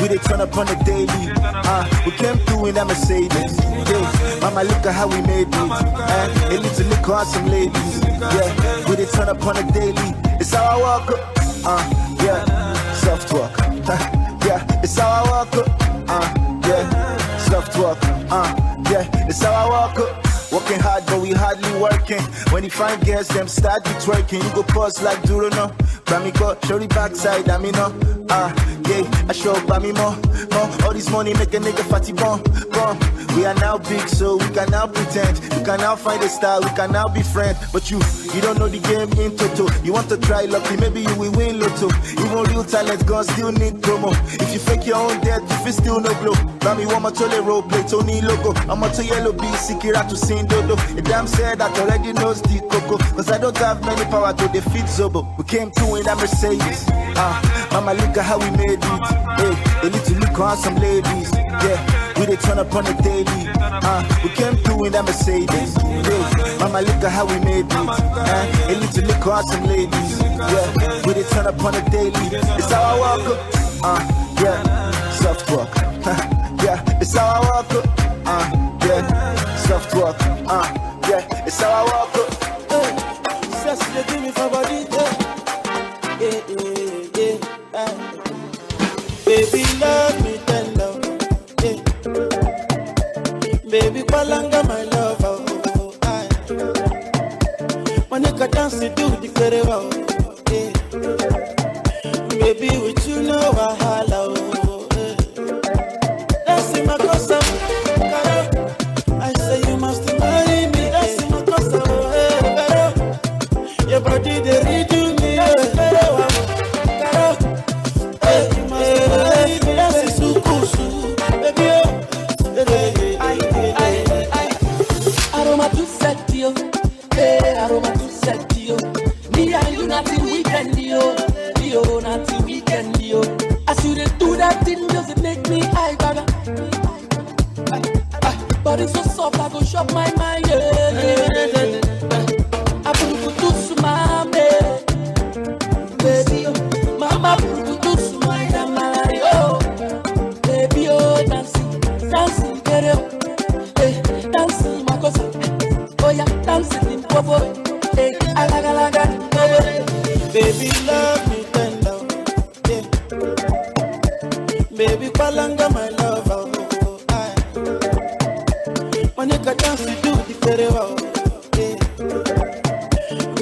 we they turn up on the daily. We came through in that Mercedes. Yeah, mama, look at how we made it. They need to look on some ladies. Yeah, we they turn up on the daily. It's how I walk up. Yeah, soft walk. Yeah, it's how I walk up. Yeah, soft walk. Yeah, it's how I walk up. Working hard, but we hardly working. When you find girls, them start to twerking. You go pause like Duro, no. Bamiko, show the backside, I mean, no. Yeah, I show Bami more. All this money make a nigga fatty bomb. We are now big, so we can now pretend. We can now find a style, we can now be friends. But you don't know the game in toto. You want to try lucky, maybe you will win lotto. Even real talent guns still need promo. If you fake your own death, if it's still no glow. Bami, one more tole role play, Tony logo. I'm to yellow B, Sikira to sing dodo. A damn said that already knows the coco. Cause I don't have many power to defeat Zobo. We came through in that Mercedes. Mama, look at how we made it. Hey, they need to look on some ladies. Yeah, we they turn up on the daily. We came through in that Mercedes. Hey, mama, look at how we made it. They need to look on some ladies. Yeah, we they turn up on the daily. It's how I walk up. Yeah, soft walk. Yeah, it's how I walk up. Yeah, soft walk. Yeah, it's how I walk up. Sassy, they give me for body. Baby, love me tender. Baby, palanga my love. When you can dance, you do the kerewa. Baby, with you know I holla. That's in my cosa. I say you must marry me. That's in my cosa. Your body they redo me. Aroma to set you, aroma to set you. Me and you nothing weekend yo, nothing weekend yo. As you do that thing, does it make me high, baga? But it's so soft, I go shop my mind. I put to smile, baby, mama put to smile, Mario, baby, oh dancing, get it, dancing, my cosa, oh yeah, dancing in popo, hey, alaga, baby, love me tender, yeah, baby, palanga my love, when you can dance, you do the kerewa, yeah,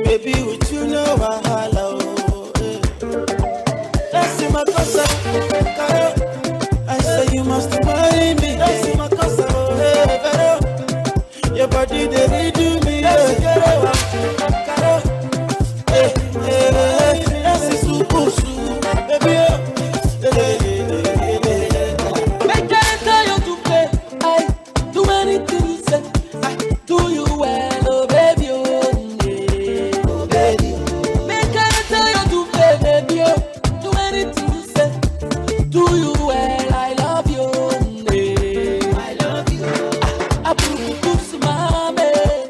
baby, with you know I holla, that's in my cosa, I say you must marry me. That's in my casa. Your body they redo me. That's super, baby. Make I tell you to play. I do anything you say. I do you well, oh baby, oh baby. Make I tell you to play, baby, oh. Do anything you say. Do you well? I love you. I love you. I put smile, baby,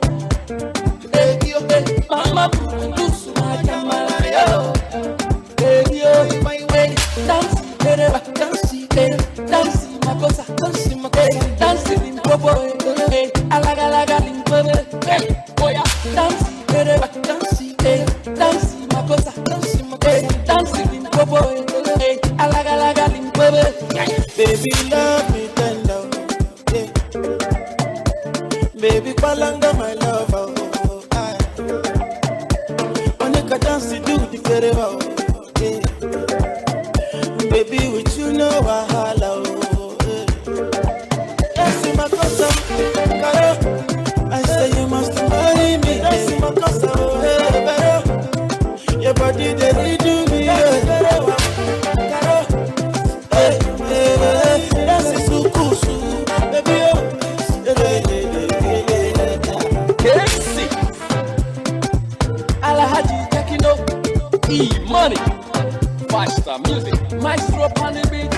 baby, mama put smile, Mario, baby, oh, my way, dance, dance, my cosa, dancing in popo, hey, alaga, limpo, hey, oh yeah, dance, my cosa, dancing in popo, hey, alaga, limpo, baby, love me tender, yeah. Baby, palanga my love, when you can dance, you do the kerewa, yeah. Baby, with you know I holla, that's in my cosa, I say you must marry me, that's in my cosa, your body they redo me, that's sukusu, baby, Alhaji taking up E-Money, 5-star music, maestro on the beat.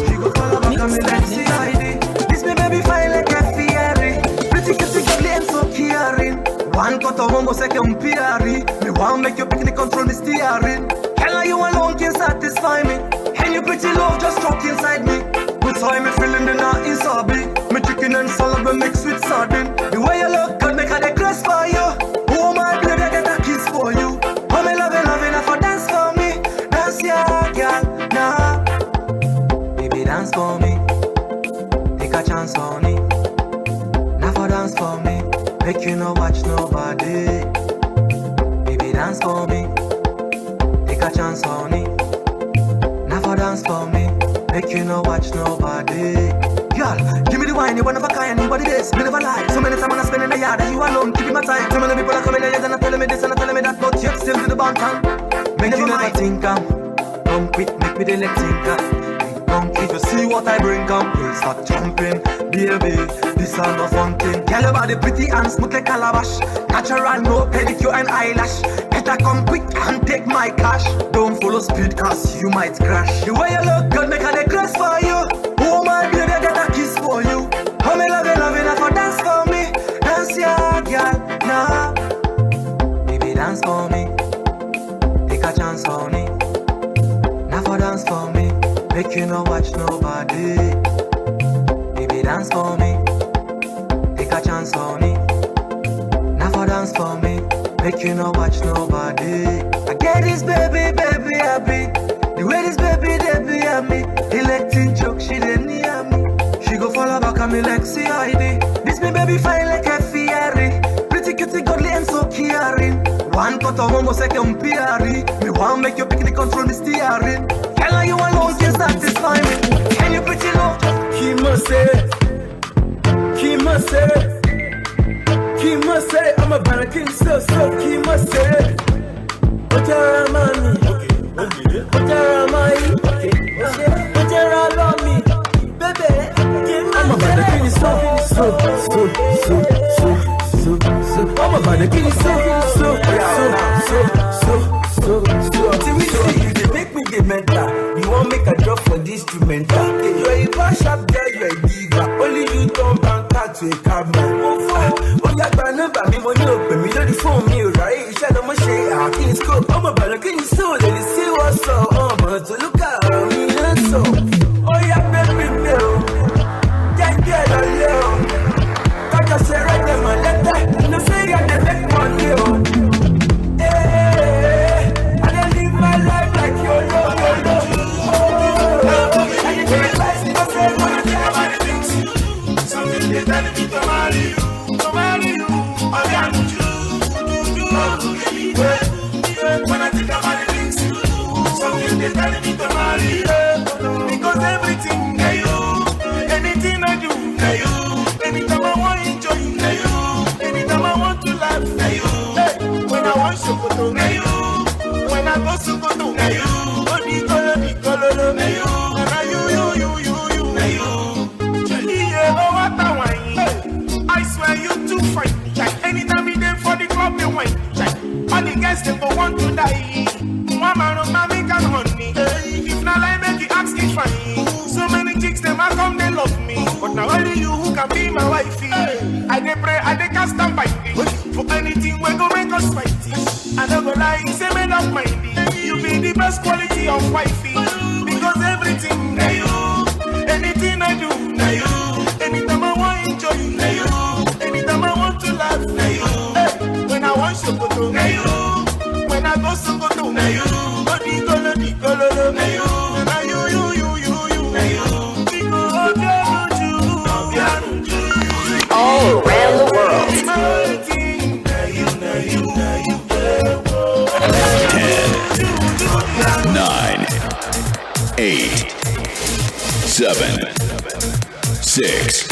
She go follow back on me like CID. This me baby fine like a Ferrari. Pretty kitty girly and so caring. One cut of wongo seke umpiari. Me want make your bikini control me steering. satisfy me. And your pretty love just struck inside me. Good time me feeling the night is hobby. Me chicken and salad we mix with sardine. The way you look good make a the grace for you. Oh my baby, I get a kiss for you. Oh me loving her for dance for me. Dance yeah, girl, nah. Baby dance for me. Take a chance on it. Now for dance for me. Make you no watch nobody. Baby dance for me. Take a chance on it. Now for dance for me. Make you no watch nobody. Girl, give me the wine, you one of a kind, what it is, me never lie. So many times I spend in the yard, and you alone, keeping my time. So many people are coming in and telling me this and telling me that, but yet still to the band time. Make you never think come quick, make me the leg think come if you see what I bring you'll start jumping. Baby, this is no fun thing. Girl, your body pretty and smooth like calabash. Natural, no pedicure and eyelash. Better come quick and take my cash. Don't follow speed cause you might crash. The way you look good, make a the grace for you. Oh my baby, I get a kiss for you. Oh me loving her for dance for me. Dance yeah, girl, nah. Baby dance for me. Take a chance on it. Now for dance for me. Make you no watch nobody. Baby dance for me. Take a chance on it. Now for dance for me. Make you no watch nobody. I get this baby happy. The way this baby happy. Electing choke, she didn't near me. She go follow back on me like CID. This me baby fine like a Ferrari. Pretty cutie, godly and so caring. One cut of homo second PRE. Me want make you pick the control the steering. Girl, you alone can satisfy me. And you pretty low. Kima say, I'm a barakin so Kima say. Ojaramani, Ojaramai, Ojaralomi, baby. I'm a barakin so. I'm a barakin so. You dey make me the mental. You won't make a drop for the instrumental. You are a bash up girl, you are a diva. Only you don't bank out to a cabman. Oh yeah, but number me money open me. The phone me right. Shut up my shit. I can't scope. I'm a bad can you so let me see what's up. But to look at me and so. Oh yeah, baby, no. Can't get a little. Got your shit right there, my letter. No say I can make money. I don't live my life like your love. Something they telling me to marry you. All I want you do. When I think about the things you do, something they telling me to marry you. Because everything that you, anything I do, that you, anytime I want to enjoy, that you, anytime I want to laugh, that you, when I want chocolate, that you, when I go to go to, that you, the color, that you, and you, that you. I swear you too fine. Anytime we them for the club, they wine. All the guests them go want to die. Mama no mommy can honey. If not like make you ask it fine. So many chicks them a come they love me, but now only you who can be my wifey. I dey pray, I dey cast and bind for anything we go make us fighty. I don't go lie, say made up mindy. You be the best quality of wifey because everything that you, anything I do, that you. Anytime I want to enjoy, na you. Anytime I want to laugh, na you. When I want chocolate, na you. When I go Sokoto, na you. Oh, the color, na you. Na you, na you. All around the world. 10, 9, 8, 7, 6,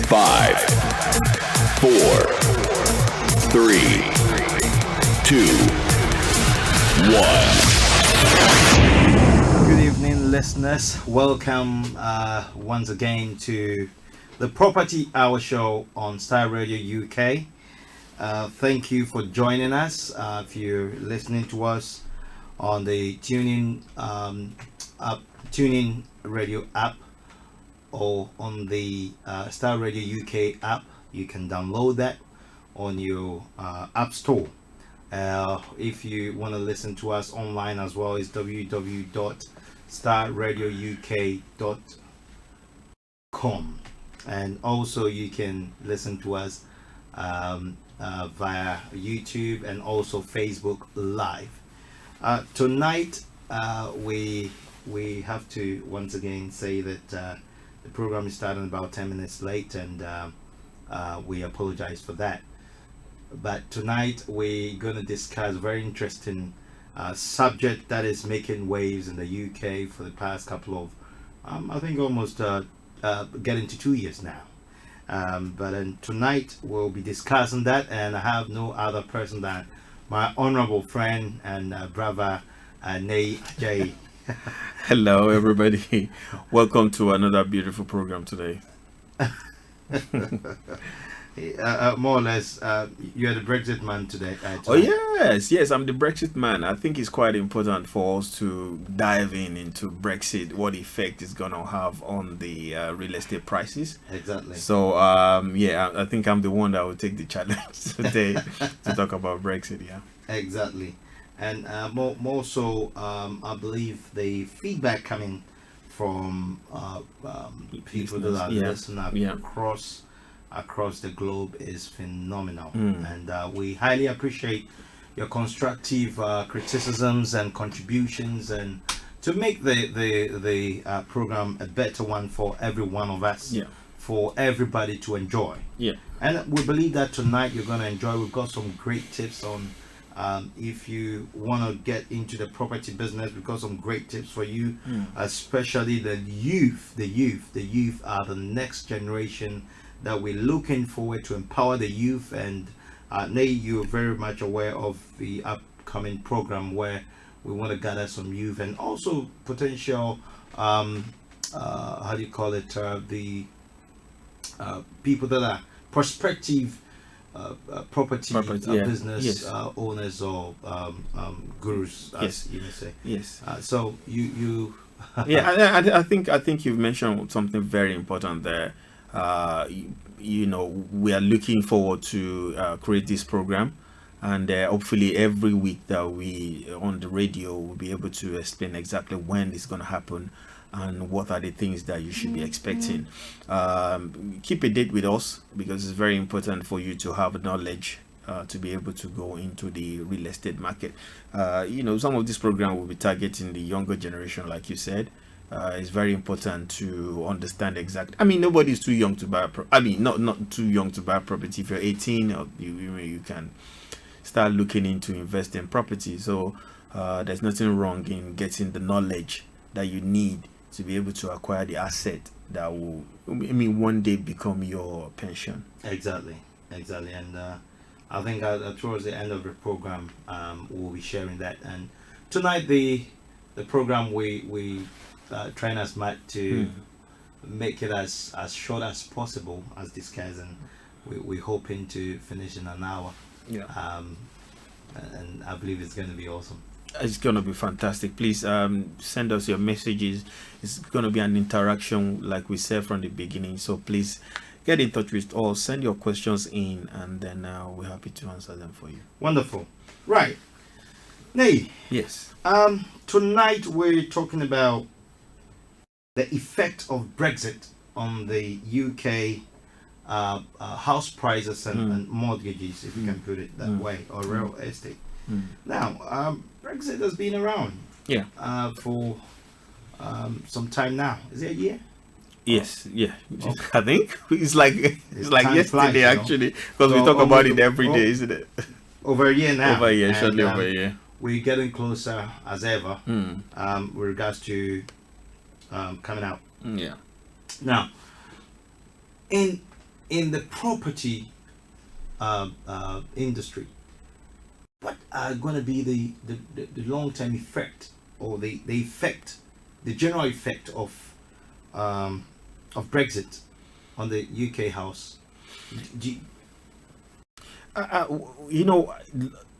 5, 4, 3, 2, 1. Good evening, listeners. Welcome once again to the Property Hour Show on Starr Radio UK. Thank you for joining us. If you're listening to us on the TuneIn Radio app or on the Starr Radio UK app, you can download that on your app store. If you want to listen to us online as well, it's www.starradiouk.com, and also you can listen to us via YouTube and also Facebook Live. Tonight, we have to once again say that the program is starting about 10 minutes late, and we apologize for that. But tonight we're going to discuss a very interesting subject that is making waves in the UK for the past couple of, I think almost getting to 2 years now. But tonight we'll be discussing that, and I have no other person than my honorable friend and brother, Nay Jay. Hello, everybody. Welcome to another beautiful program today. More or less, you're the Brexit man today. Oh yes, I'm the Brexit man. I think it's quite important for us to dive into Brexit, what effect it's gonna have on the real estate prices. Exactly. So I think I'm the one that will take the challenge today to talk about Brexit. Yeah. Exactly, and more so, I believe the feedback coming from people that are listening across the globe is phenomenal, and we highly appreciate your constructive criticisms and contributions, and to make the program a better one for every one of us, for everybody to enjoy. And we believe that tonight you're going to enjoy. We've got some great tips on if you want to get into the property business. We've got some great tips for you, especially the youth. The youth are the next generation that we're looking forward to empower the youth. And Nay, you're very much aware of the upcoming program where we want to gather some youth and also potential how do you call it, the people that are prospective property business owners or gurus, as you may say. So you I think you've mentioned something very important there. We are looking forward to create this program, and hopefully every week that we on the radio will be able to explain exactly when it's going to happen and what are the things that you should be expecting. Keep a date with us, because it's very important for you to have knowledge to be able to go into the real estate market. Some of this program will be targeting the younger generation, like you said. It's very important to understand exactly. I mean, nobody's too young to buy not too young to buy a property. If you're 18, or you can start looking into investing in property. So there's nothing wrong in getting the knowledge that you need to be able to acquire the asset that will, one day become your pension. Exactly. And I think towards the end of the program, we'll be sharing that. And tonight, the program we trying as much to make it as short as possible as discussed, and we're hoping to finish in an hour. And I believe it's going to be awesome. It's going to be fantastic. Please send us your messages. It's going to be an interaction, like we said from the beginning. So please get in touch with us, send your questions in, and then we're happy to answer them for you. Wonderful. Right. Nay. Yes. Tonight we're talking about the effect of Brexit on the UK house prices and mortgages, if you can put it that way, or real estate. Now, Brexit has been around for some time now. Is it a year? Yes, I think it's like yesterday, flies, actually, because we talk about it every day, isn't it? Over a year now. Over a year, shortly over a year. We're getting closer as ever with regards to coming out. Now, in the property industry, what are going to be the long-term effect, or the general effect of Brexit on the UK house?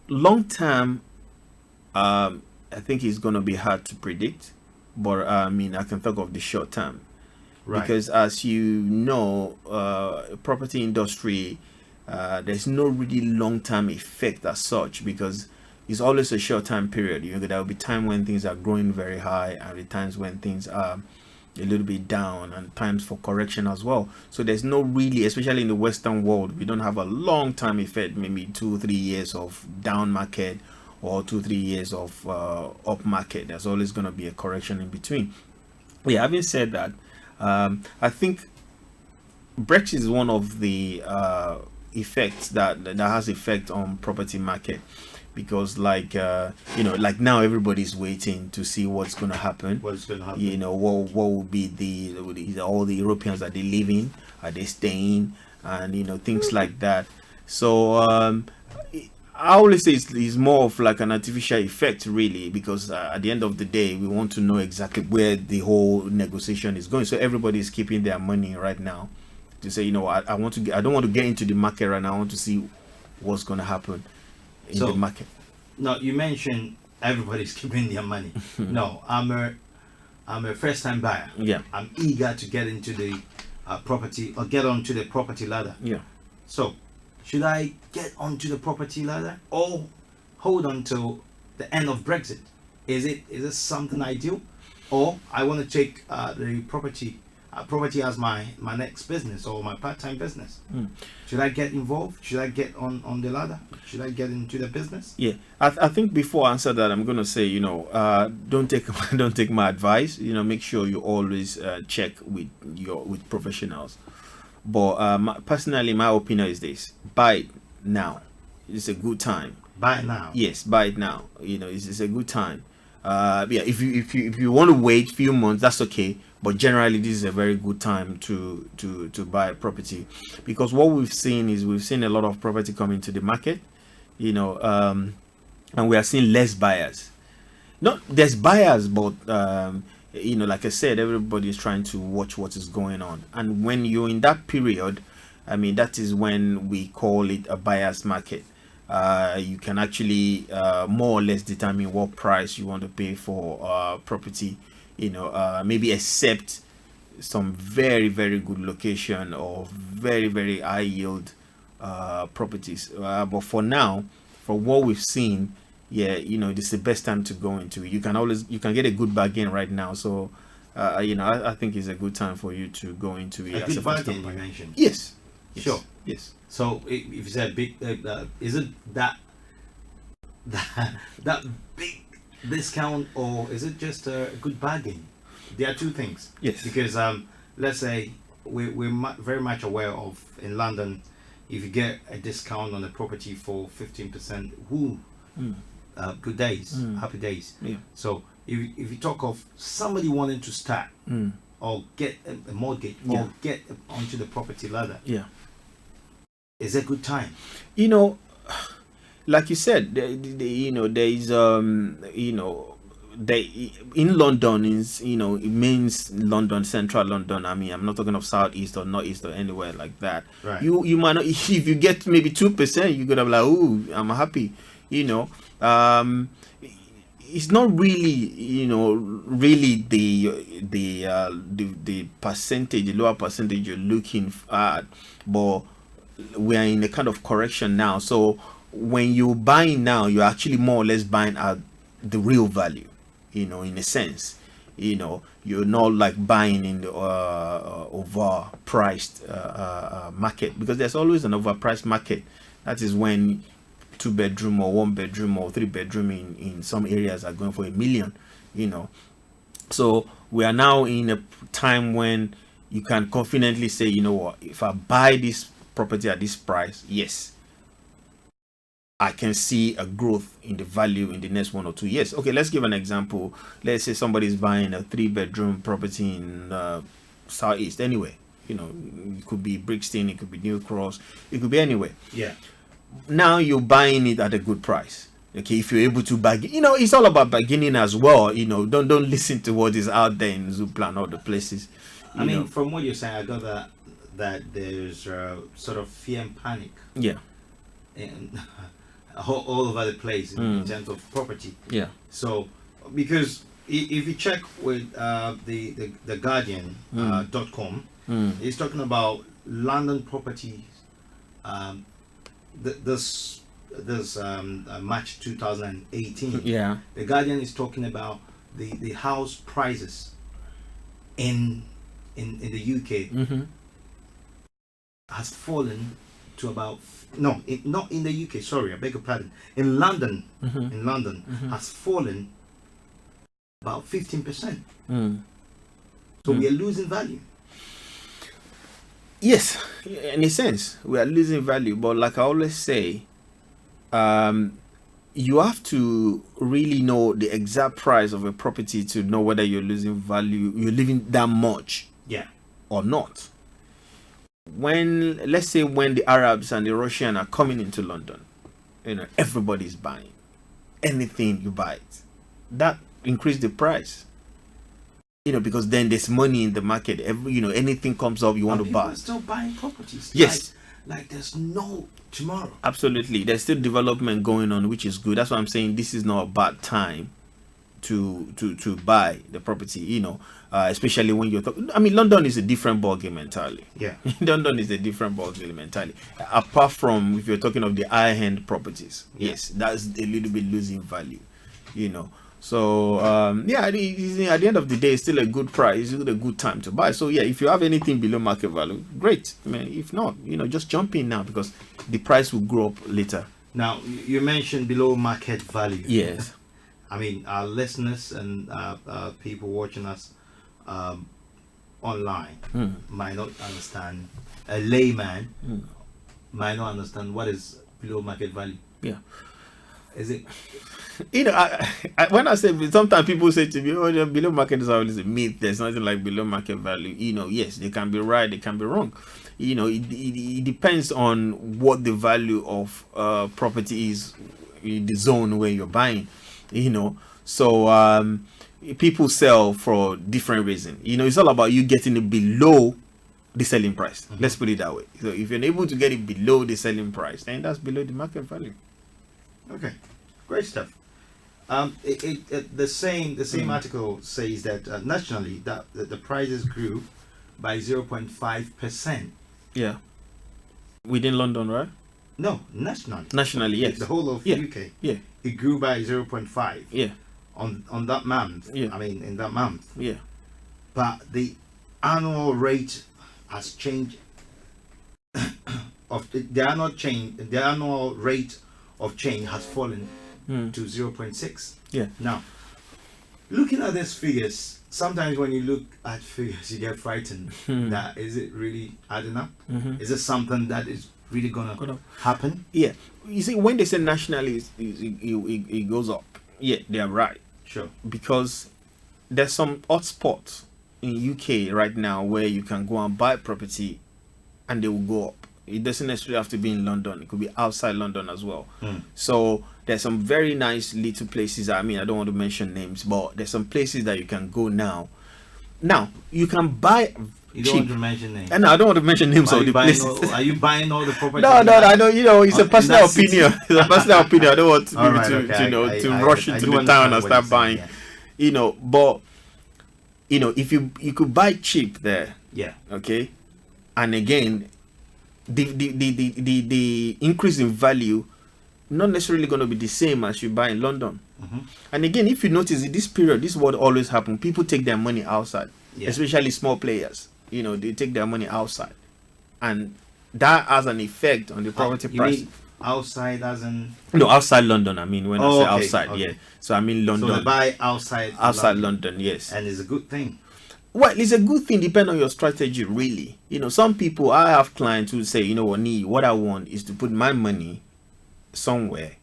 Long term, I think it's going to be hard to predict, but I can talk of the short term, because as you know, property industry there's no really long-term effect as such, because it's always a short-term period. There will be time when things are growing very high, and the times when things are a little bit down, and times for correction as well. So there's no really, especially in the Western world, we don't have a long-term effect, maybe 2-3 years of down market or 2-3 years of up market. There's always going to be a correction in between. Yeah, having said that, I think Brexit is one of the effects that has effect on property market, because like like now everybody's waiting to see what's going to happen. What's going to happen? What will be all the Europeans that they live in, are they staying, and things like that. So I always say it's more of like an artificial effect, really, because at the end of the day, we want to know exactly where the whole negotiation is going. So everybody is keeping their money right now to say, I don't want to get into the market right now. I want to see what's going to happen in the market. No, you mentioned everybody's keeping their money. No, I'm a first-time buyer. Yeah, I'm eager to get into the property, or get onto the property ladder. yeah. So, should I get onto the property ladder or hold on till the end of Brexit? Is it something I do, or I want to take the property as my next business or my part-time business? Should I get involved? Should I get on the ladder? Should I get into the business? Yeah, I think before I answer that, I'm gonna say, don't take my advice. Make sure you always check with professionals. But personally, my opinion is this: buy it now. It's a good time. Buy it now. Yes, buy it now. It's a good time. If you want to wait a few months, that's okay. But generally, this is a very good time to buy a property, because what we've seen a lot of property coming to the market, and we are seeing less buyers. No, there's buyers, but like I said, everybody is trying to watch what is going on. And when you're in that period, that is when we call it a buyer's market. You can actually more or less determine what price you want to pay for property. Maybe accept some very, very good location or very, very high yield properties. But for now, for what we've seen, this is the best time to go into it. You can get a good bargain right now. So, I think it's a good time for you to go into it. A good bargain, you mentioned. Yes. Sure. Yes. So, if it's a big, is it that big discount, or is it just a good bargain? There are two things. Yes. Because let's say we're very much aware of, in London, if you get a discount on a property for 15%, good days, happy days. Yeah. So if you talk of somebody wanting to start or get a mortgage or get onto the property ladder, is a good time. Like you said, there is in London is it means London, central London. I'm not talking of southeast or northeast or anywhere like that. Right. You might not, if you get maybe 2%, you're gonna be like, oh, I'm happy. It's not really really the percentage, the lower percentage you're looking at, but we are in a kind of correction now. So when you're buying now, you're actually more or less buying at the real value, in a sense. You're not like buying in the overpriced market, because there's always an overpriced market. That is when 2-bedroom or 1-bedroom or 3-bedroom in some areas are going for $1 million. So we are now in a time when you can confidently say, if I buy this property at this price, yes, I can see a growth in the value in the next 1 or 2 years. Okay, let's give an example. Let's say somebody's buying a 3-bedroom property in Southeast anyway. It could be Brixton, it could be New Cross, it could be anywhere. Yeah. Now you're buying it at a good price. Okay, if you're able to bargain, it's all about bargaining as well. Don't listen to what is out there in Zoopla and all the places. I mean, from what you're saying, I got that there's sort of fear and panic. Yeah. And all over the place in terms of property. Yeah. So, because if you check with the Guardian.com, it's talking about London properties this March 2018. Yeah. The Guardian is talking about the house prices in the UK Mm-hmm. has fallen to about not in the UK. Sorry, I beg your pardon. In London, has fallen about 15%. So we are losing value. Yes, in a sense, we are losing value. But like I always say, you have to really know the exact price of a property to know whether you're losing value, you're living that much, Yeah. or not. Let's say when the Arabs and the Russian are coming into London, everybody's buying anything you buy it. That increase the price. Because then there's money in the market. Anything comes up you want to People buy. are still buying properties. Yes. Like there's no tomorrow. Absolutely. There's still development going on, which is good. That's why I'm saying this is not a bad time to buy the property, especially when you're talking. I mean, London is a different ballgame entirely. Yeah. London is a different ballgame entirely. Apart from if you're talking of the high-end properties. Yeah. Yes, that's a little bit losing value, So at the end of the day, it's still a good price. It's still a good time to buy. So yeah, if you have anything below market value, great. I mean, if not, just jump in now because the price will grow up later. Now you mentioned below market value. Yes. I mean, our listeners and people watching us online might not understand. A layman might not understand what is below market value. Yeah. Is it? When I say, sometimes people say to me, "Oh, the below market value is a myth. There's nothing like below market value." Yes, they can be right, they can be wrong. It depends on what the value of property is in the zone where you're buying. So people sell for different reasons. It's all about you getting it below the selling price. Let's put it that way. So if you're able to get it below the selling price, then that's below the market value. Okay, great stuff. The same article says that nationally that the prices grew by 0.5%. Yeah. Within London, right? No, nationally. Nationally, yes. The whole of UK. Yeah. It grew by 0.5. Yeah. On that month. Yeah. I mean, in that month. Yeah. But the annual rate has changed. The annual rate of change has fallen to 0.6. Yeah. Now, looking at these figures, sometimes when you look at figures, you get frightened. That is it really adding up? Is it something that is really gonna happen? Yeah. You see, when they say nationally, it goes up. Yeah, they are right. Sure. Because there's some hot spots in UK right now where you can go and buy property and they will go up. It doesn't necessarily have to be in London. It could be outside London as well. So there's some very nice little places. I mean, I don't want to mention names, but there's some places that you can go now. Now, you can buy You don't want to mention names. And I don't want to mention names of the places. Are you buying all the property? No, I know. It's a personal opinion. It's a personal opinion. I don't want All right, to okay. rush into the town and start buying. Yeah. But if you could buy cheap there. Yeah. Okay. And again, the increase in value not necessarily going to be the same as you buy in London. And again, if you notice in this period, this is what always happens. People take their money outside, especially small players. They take their money outside, and that has an effect on the property price. Mean outside as in? No, outside London. I mean, when I say outside, okay. yeah. So I mean London. So they buy outside London, yes. And it's a good thing. Well, it's a good thing depending on your strategy, really. Some people, I have clients who say, what I want is to put my money somewhere.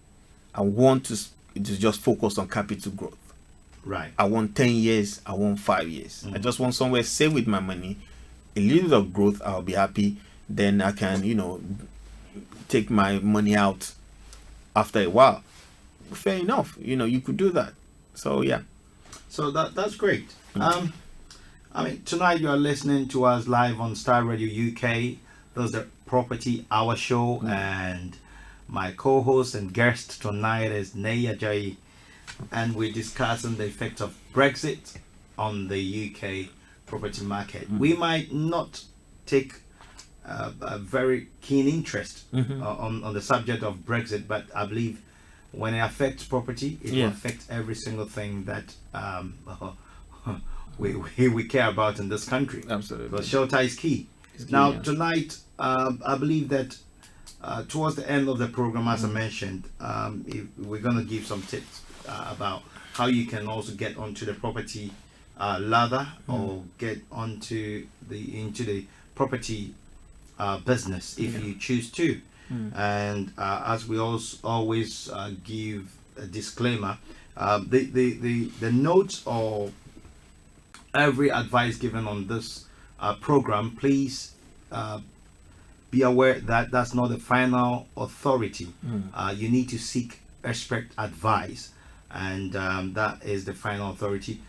I want to just focus on capital growth. Right. I want 10 years. I want 5 years. I just want somewhere safe with my money. A little bit of growth, I'll be happy. Then I can, take my money out after a while. Fair enough. You could do that. So, yeah. So that's great. I mean, tonight you are listening to us live on Starr Radio UK. That's the Property Hour Show, and my co-host and guest tonight is Naya Jai, and we're discussing the effect of Brexit on the UK property market. We might not take a very keen interest on the subject of Brexit, but I believe when it affects property, it will affect every single thing that we care about in this country. Absolutely. But shelter is key. Now, tonight, I believe that towards the end of the program, as I mentioned, if we're going to give some tips about how you can also get onto the property ladder or get into the property business if you choose to. And as we always give a disclaimer, the notes or every advice given on this program, please be aware that that's not the final authority. You need to seek expert advice, and that is the final authority,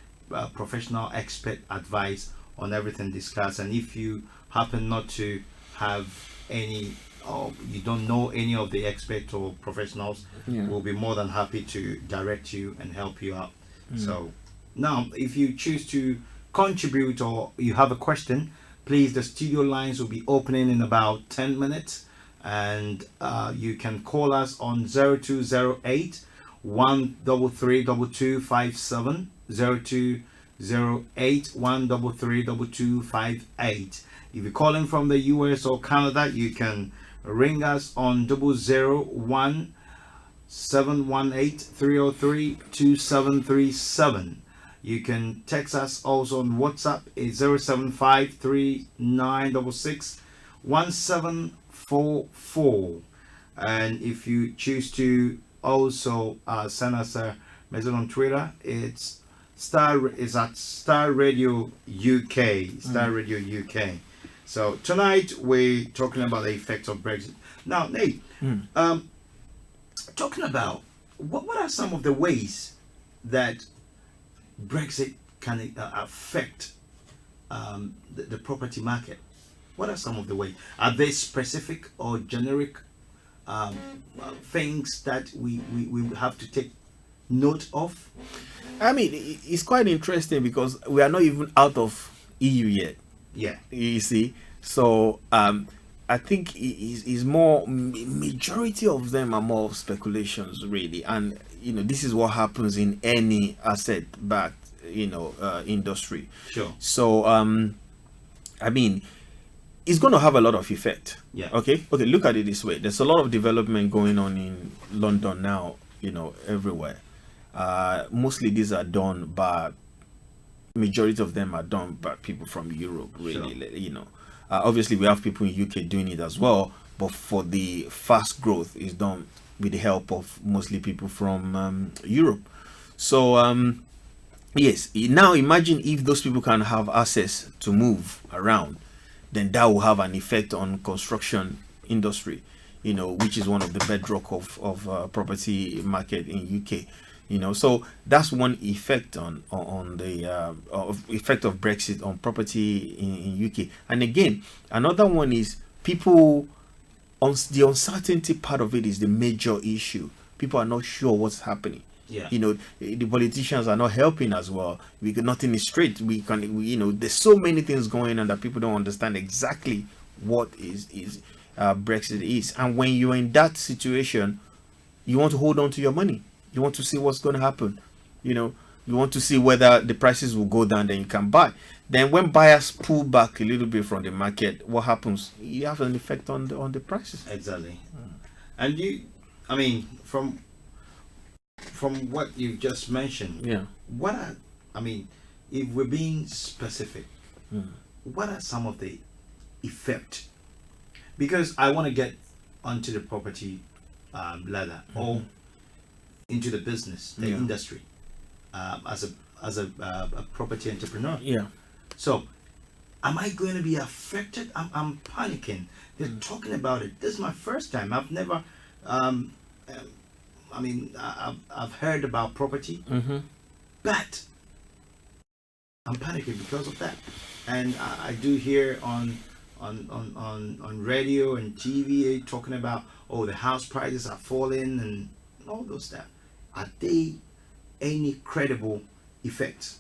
professional expert advice on everything discussed. And if you happen not to have any, or you don't know any of the experts or professionals, we'll be more than happy to direct you and help you out. So now, if you choose to contribute or you have a question, please, the studio lines will be opening in about 10 minutes, and you can call us on 0208 133 2257, 0208 133 2258. If you're calling from the US or Canada, you can ring us on 001 718 303 2737. You can text us also on WhatsApp, it's 07539661744. And if you choose to also send us a message on Twitter, it's at Starr Radio UK. Starr Radio UK. So tonight we're talking about the effects of Brexit. Now, Nate, talking about what are some of the ways that Brexit can affect the property market? What are some of the ways? Are they specific or generic things that we have to take note of? I mean, it's quite interesting because we are not even out of EU yet. Yeah. You see? So, I think is more, majority of them are more speculations, really. And, this is what happens in any asset-backed, industry. Sure. So, I mean, it's going to have a lot of effect. Yeah. Okay, look at it this way. There's a lot of development going on in London now, everywhere. Mostly these are done by, majority of them are done by people from Europe, really. Sure. Obviously we have people in UK doing it as well, but for the fast growth is done with the help of mostly people from Europe. So yes, now imagine if those people can have access to move around, then that will have an effect on construction industry, which is one of the bedrock of property market in UK. So that's one effect on the effect of Brexit on property in UK. And again, another one is people, on the uncertainty part of it is the major issue. People are not sure what's happening. Yeah. The politicians are not helping as well. Nothing is straight. There's so many things going on that people don't understand exactly what is Brexit is. And when you're in that situation, you want to hold on to your money. You want to see what's going to happen. You want to see whether the prices will go down, then you can buy. Then when buyers pull back a little bit from the market, what happens? You have an effect on the prices. Exactly. And from what you've just mentioned, if we're being specific, what are some of the effect? Because I want to get onto the property ladder or into the business, the industry, as a property entrepreneur. Yeah. So, am I going to be affected? I'm panicking. They're talking about it. This is my first time. I've never, I've heard about property, but I'm panicking because of that. And I do hear on radio and TV talking about, the house prices are falling and all those stuff. Are they any credible effects?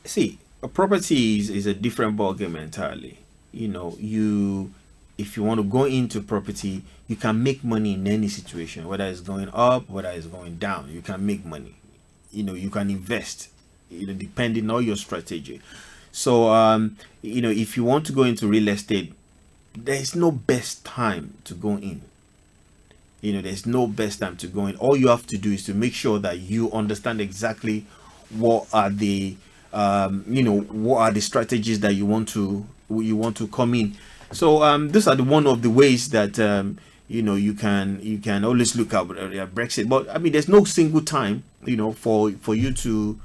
See, a property is a different ballgame entirely. if you want to go into property, you can make money in any situation, whether it's going up, whether it's going down. You can make money. You can invest, depending on your strategy. So, if you want to go into real estate, there is no best time to go in. There's no best time to go in. All you have to do is to make sure that you understand exactly what are the strategies that you want to come in. So these are one of the ways that you can always look at Brexit. But I mean, there's no single time for you to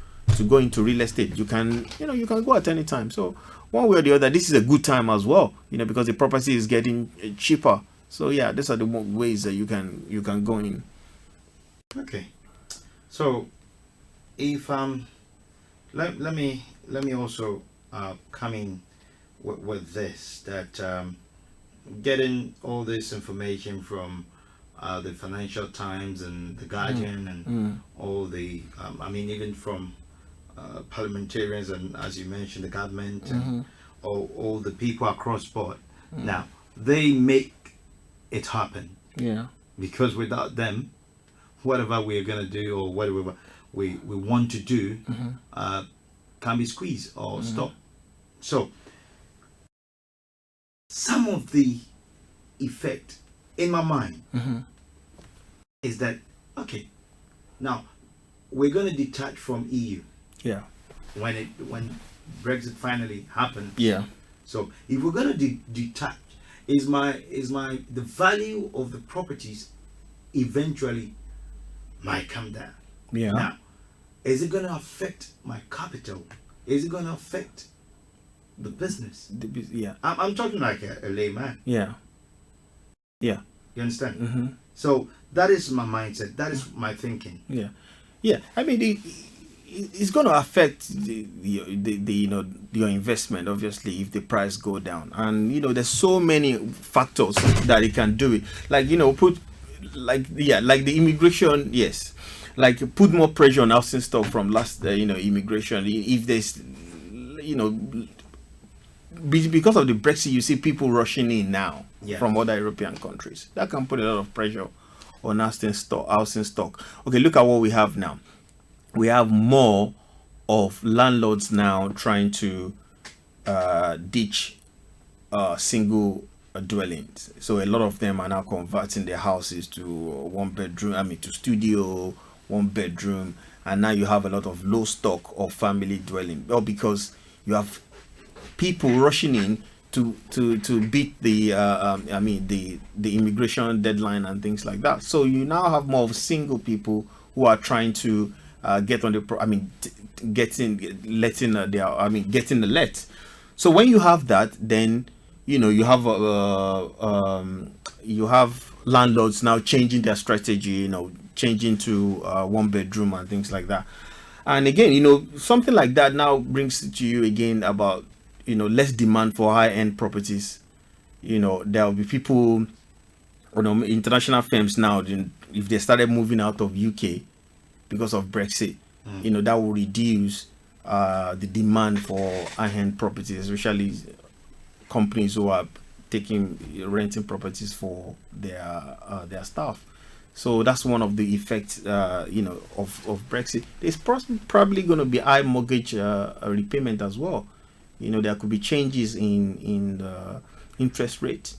go into real estate. You can go at any time. So one way or the other, this is a good time as well, because the property is getting cheaper. So yeah, these are the ways that you can go in. Okay, so if let me also come in with this, that getting all this information from the Financial Times and the Guardian and all the even from parliamentarians and, as you mentioned, the government and all the people across board. Now they make it happen, because without them, whatever we're gonna do or whatever we want to do can be squeezed or stopped. So some of the effect in my mind is that, okay, now we're going to detach from EU when Brexit finally happens. So if we're going to detach, is the value of the properties eventually might come down. Now, is it going to affect my capital? Is it going to affect the business? I'm talking like a layman. You understand? So that is my mindset. That is my thinking. I mean, it's going to affect your investment, obviously, if the price go down. And there's so many factors that it can do it. Like like the immigration. Yes, like put more pressure on housing stock from last immigration. If there's because of the Brexit, you see people rushing in now from other European countries. That can put a lot of pressure on housing stock. Okay, look at what we have now. We have more of landlords now trying to ditch single dwellings. So a lot of them are now converting their houses to one bedroom, to studio, one bedroom, and now you have a lot of low stock of family dwelling. Well, because you have people rushing in to beat the the immigration deadline and things like that. So you now have more of single people who are trying to get on the getting the let. So when you have that, then you have landlords now changing their strategy, changing to one bedroom and things like that. And again, something like that now brings to you again about less demand for high-end properties. There will be people, international firms now, if they started moving out of UK because of Brexit, that will reduce the demand for high-end properties, especially companies who are renting properties for their staff. So that's one of the effects, of Brexit. There's probably going to be high mortgage repayment as well. There could be changes in the interest rate.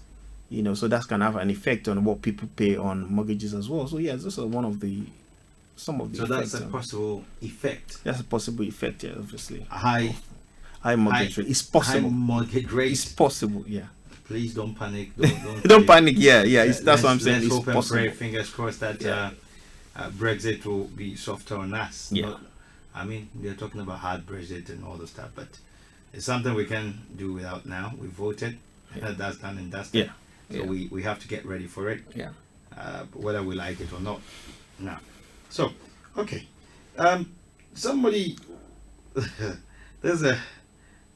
So that's going to have an effect on what people pay on mortgages as well. So yes, this is some of the. So that's a possible effect. That's a possible effect, yeah, obviously. High mortgage rate. It's possible. High mortgage rate. It's possible, yeah. Please don't panic. Don't panic. Yeah. That's what I'm saying. It's hope possible. And pray, fingers crossed that Brexit will be softer on us. Yeah. But, we are talking about hard Brexit and all the stuff, but it's something we can do without now. We voted. That's done and dusted. So we have to get ready for it. Whether we like it or not. Now. So, okay. Somebody. There's a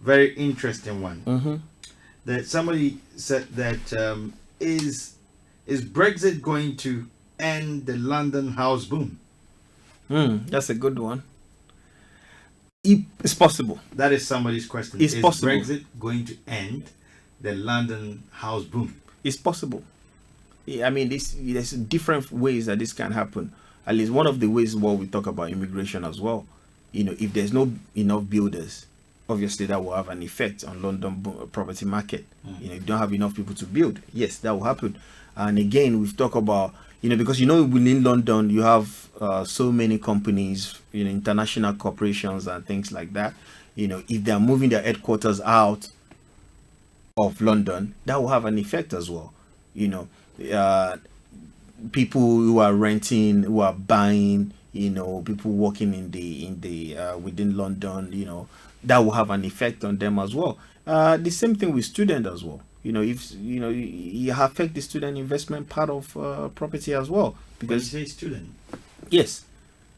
very interesting one. That somebody said that is Brexit going to end the London house boom? That's a good one. It's possible. That is somebody's question. It's is possible. Brexit going to end the London house boom? It's possible. I mean, there's different ways that this can happen. At least one of the ways is what we talk about immigration as well. If there's no enough builders, obviously that will have an effect on London property market. You don't have enough people to build. Yes, that will happen. And again, we've talked about, because within London you have so many companies, international corporations and things like that. If they are moving their headquarters out of London, that will have an effect as well. People who are renting, who are buying, people working in the within London, that will have an effect on them as well. The same thing with student as well. If you affect the student investment part of property as well, Because you say student, yes,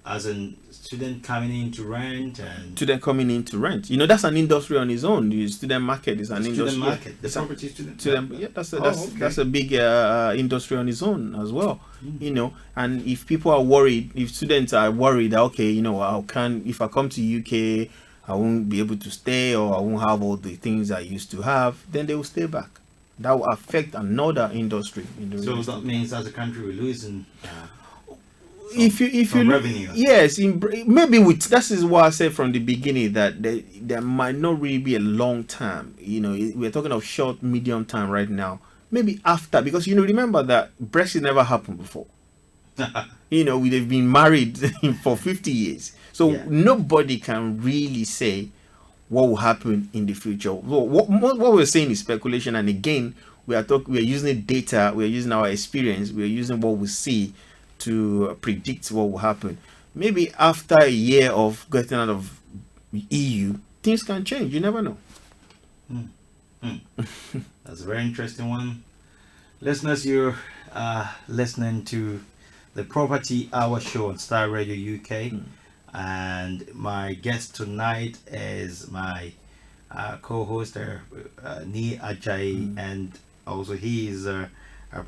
as in student coming in to rent and student coming in to rent. That's an industry on its own. The student market is an industry. student market, the It's a- property student. Yeah, that's okay. that's a big industry on its own as well. And if people are worried, if students are worried that, okay, if I come to UK, I won't be able to stay, or I won't have all the things I used to have, then they will stay back. That will affect another industry. So that means as a country we're losing. If you some look, revenue. yes, maybe that is what I said from the beginning, that there might not really be a long term. We're talking of short, medium time right now. Maybe after, because remember that Brexit never happened before. We've been married for 50 years, so Yeah. nobody can really say what will happen in the future. What we're saying is speculation, and again, we are using data, we are using our experience, we are using what we see to predict what will happen. Maybe after a year of getting out of EU, things can change. You never know. That's a very interesting one. Listeners, you're listening to the Property Hour Show on Star Radio UK. And my guest tonight is my co-host, Ni Ajayi, and also he is a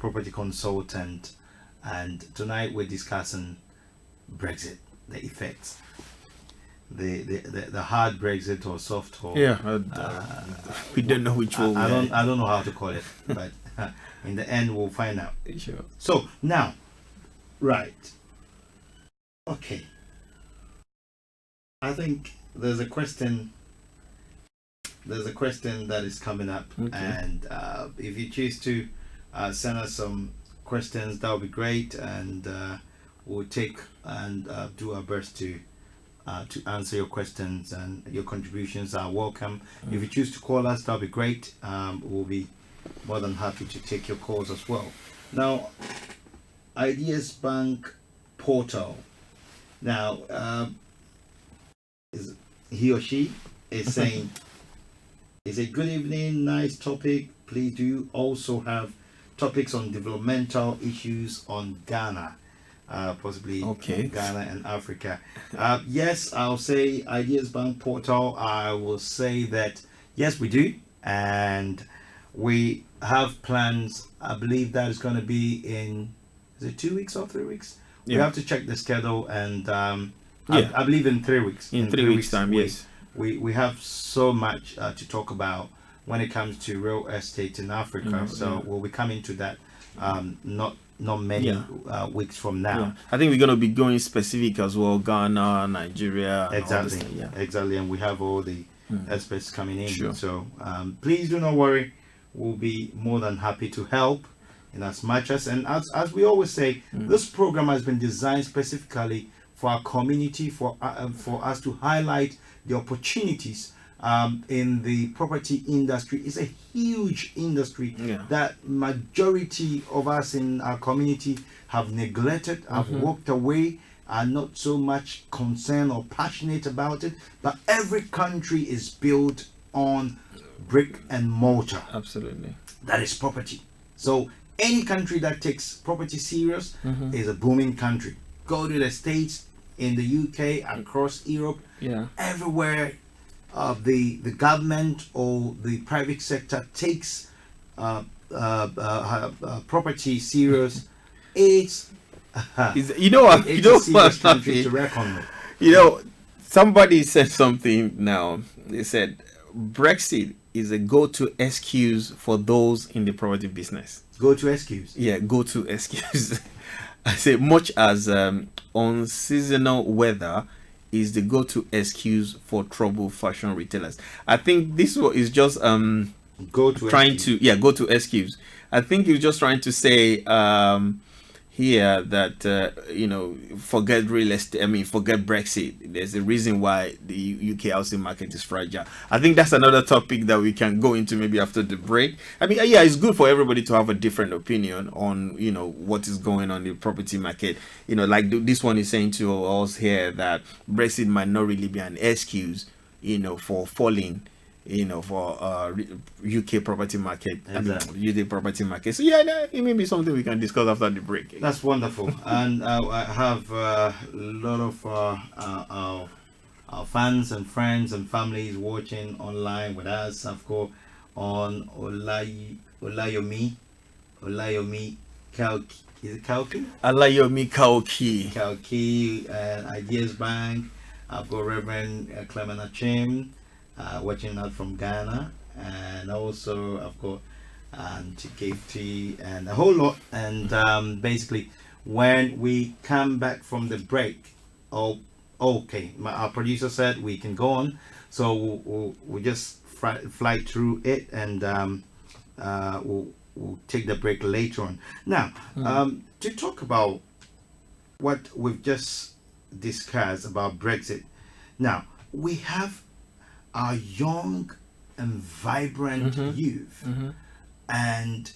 property consultant. And tonight we're discussing Brexit, the effects, the hard Brexit or soft, or we don't know which one. I don't know how to call it, but in the end we'll find out. Sure. So now, right, okay. I think there's a question that is coming up, Okay. and if you choose to send us some questions, that would be great, and we'll take and do our best to answer your questions, and your contributions are welcome. If you choose to call us, that'll be great. We'll be more than happy to take your calls as well. Now, Ideas Bank portal. Now, is he or she is saying, "Is a good evening, nice topic. Please do you also have topics on developmental issues on Ghana, possibly Okay. Ghana and Africa." Yes, I'll say Ideas Bank portal. I will say that yes, we do, and we have plans. I believe that is going to be in, is it 2 weeks or 3 weeks? We Yeah. have to check the schedule, and Yeah. I believe in 3 weeks. In 3 weeks' time, yes. We have so much to talk about when it comes to real estate in Africa. So we'll be coming to that not many weeks from now. Yeah. I think we're going to be going specific as well. Ghana, Nigeria. and all Exactly. this thing, yeah. Exactly. And we have all the experts coming in. Sure. So please do not worry. We'll be more than happy to help in as much as, and as we always say, this program has been designed specifically for our community, for us to highlight the opportunities in the property industry. It's a huge industry that majority of us in our community have neglected, have walked away, are not so much concerned or passionate about it. But every country is built on brick and mortar. Absolutely. That is property. So any country that takes property serious is a booming country. Go to the States, in the UK, across Europe, everywhere the government or the private sector takes property serious, it's a serious country to reckon with. Somebody said something now. They said Brexit is a go-to excuse for those in the property business. Go-to excuse. Yeah, go-to excuse. I say much as unseasonal weather is the go-to excuse for trouble fashion retailers. I think this one is just Go-to trying excuse. to go to excuse. I think you're just trying to say here that forget real estate. I mean, forget Brexit. There's a reason why the UK housing market is fragile. I think that's another topic that we can go into maybe after the break. I mean, yeah, it's good for everybody to have a different opinion on what is going on in the property market. Like this one is saying to us here that Brexit might not really be an excuse, for falling. For UK property market, Exactly. UK property market. So yeah, it may be something we can discuss after the break. That's wonderful. And I have a lot of our fans and friends and families watching online with us. I've got on Olayomi Kauki. Is it Kauki? Alayomi Kaoki. Kauki, Ideas Bank. I've got Reverend Clement Achim watching out from Ghana, and also I've got Tiketi and a whole lot. And basically, when we come back from the break, okay, our producer said we can go on, so we'll just fly through it, and we'll take the break later on. Now, to talk about what we've just discussed about Brexit. Now, we have our young and vibrant youth, and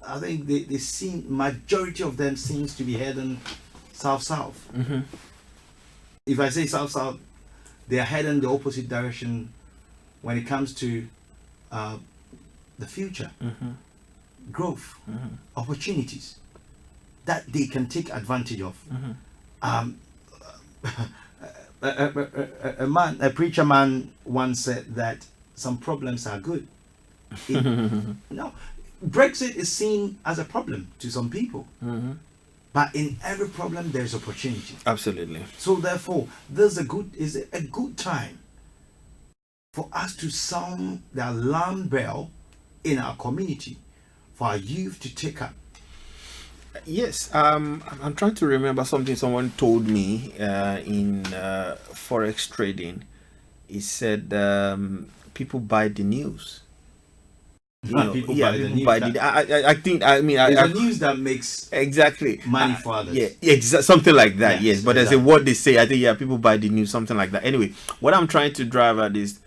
I think they seem, majority of them seems to be heading south. If I say south, they are heading the opposite direction when it comes to the future, growth, opportunities that they can take advantage of. A preacher man once said that some problems are good. No, Brexit is seen as a problem to some people, but in every problem there's opportunity. Absolutely. So therefore, is a good time for us to sound the alarm bell in our community for our youth to take up. Yes, I'm trying to remember something someone told me in forex trading. He said people buy the news. People buy the news. I think. I mean, It's the news that makes exactly money for others. Yeah, something like that. Yes, but exactly. as a word they say, I think people buy the news, something like that. Anyway, what I'm trying to drive at is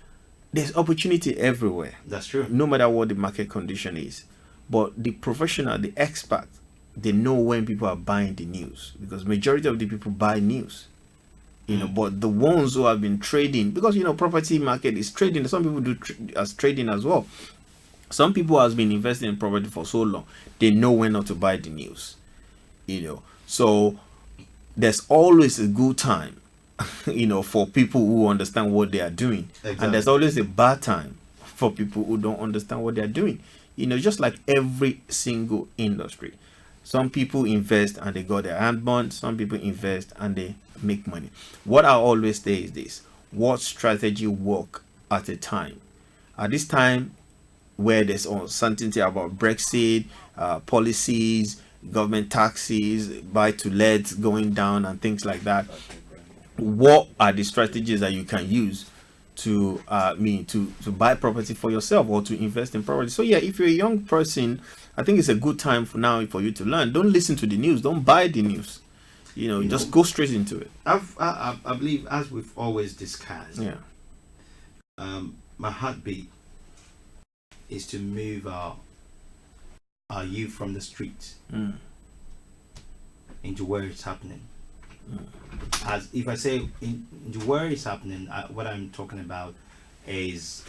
there's opportunity everywhere. That's true. No matter what the market condition is, but the professional, the expert, they know when people are buying the news, because majority of the people buy news. But the ones who have been trading, because property market is trading. Some people do as trading as well. Some people has been investing in property for so long, they know when not to buy the news. So there's always a good time, for people who understand what they are doing. Exactly. And there's always a bad time for people who don't understand what they are doing. Just like every single industry. Some people invest and they got their hand burned. Some people invest and they make money. What I always say is this: what strategy work at a time? At this time where there's uncertainty about Brexit, policies, government taxes, buy to let going down and things like that, what are the strategies that you can use to buy property for yourself or to invest in property? So yeah, if you're a young person, I think it's a good time for you to learn. Don't listen to the news. Don't buy the news. Just go straight into it. I believe, as we've always discussed, Yeah. My heartbeat is to move our youth from the streets into where it's happening. As if I say into where it's happening, what I'm talking about is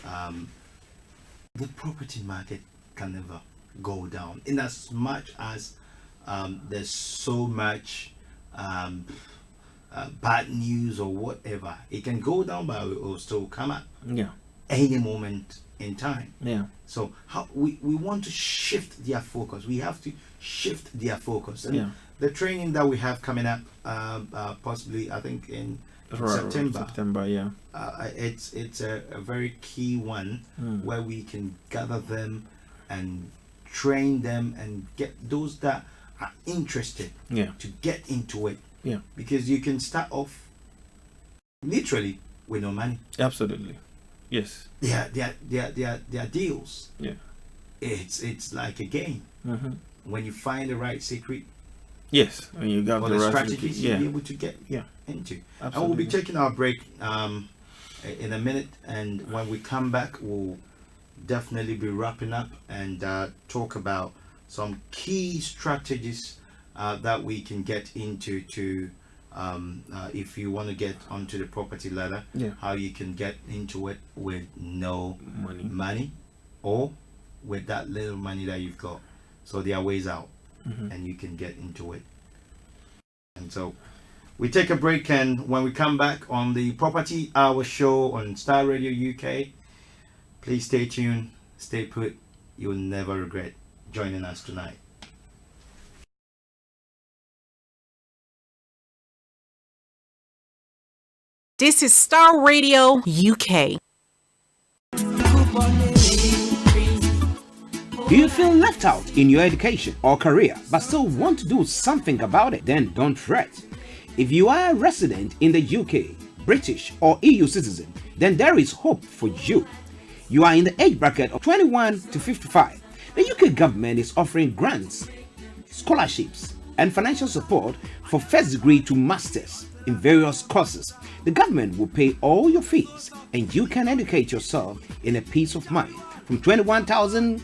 the property market can never go down, in as much as there's so much bad news or whatever. It can go down, but it will still come up any moment in time. Yeah. So how we want to shift their focus. We have to shift their focus. And the training that we have coming up, possibly I think in September. Yeah. It's a very key one where we can gather them and train them and get those that are interested to get into it. Yeah. Because you can start off literally with no money. Absolutely. Yes. Their deals. Yeah. It's like a game. When you find the right secret, yes, when you got or the the right strategies yeah. you'll be able to get into. And we'll be Absolutely. taking our break in a minute, and when we come back, we'll definitely be wrapping up and talk about some key strategies that we can get into to if you want to get onto the property ladder, how you can get into it with no money or with that little money that you've got. So there are ways out, and you can get into it. And so we take a break, and when we come back on the Property Hour show on Star Radio UK, please stay tuned, stay put. You'll never regret joining us tonight. This is Star Radio UK. Do you feel left out in your education or career but still want to do something about it? Then don't fret. If you are a resident in the UK, British or EU citizen, then there is hope for you. You are in the age bracket of 21 to 55. The UK government is offering grants, scholarships and financial support for first degree to masters in various courses. The government will pay all your fees and you can educate yourself in a peace of mind. From £21,000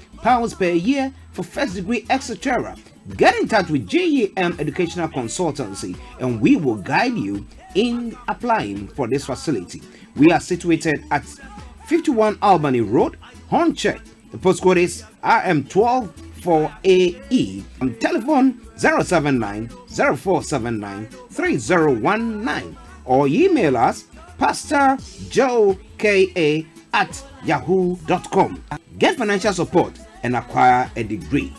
per year for first degree, etc. Get in touch with GEM Educational Consultancy and we will guide you in applying for this facility. We are situated at 51 Albany Road, Hornchurch. The postcode is RM12 4AE. Telephone 079 0479 3019 or email us pastorjoeka@yahoo.com. Get financial support and acquire a degree.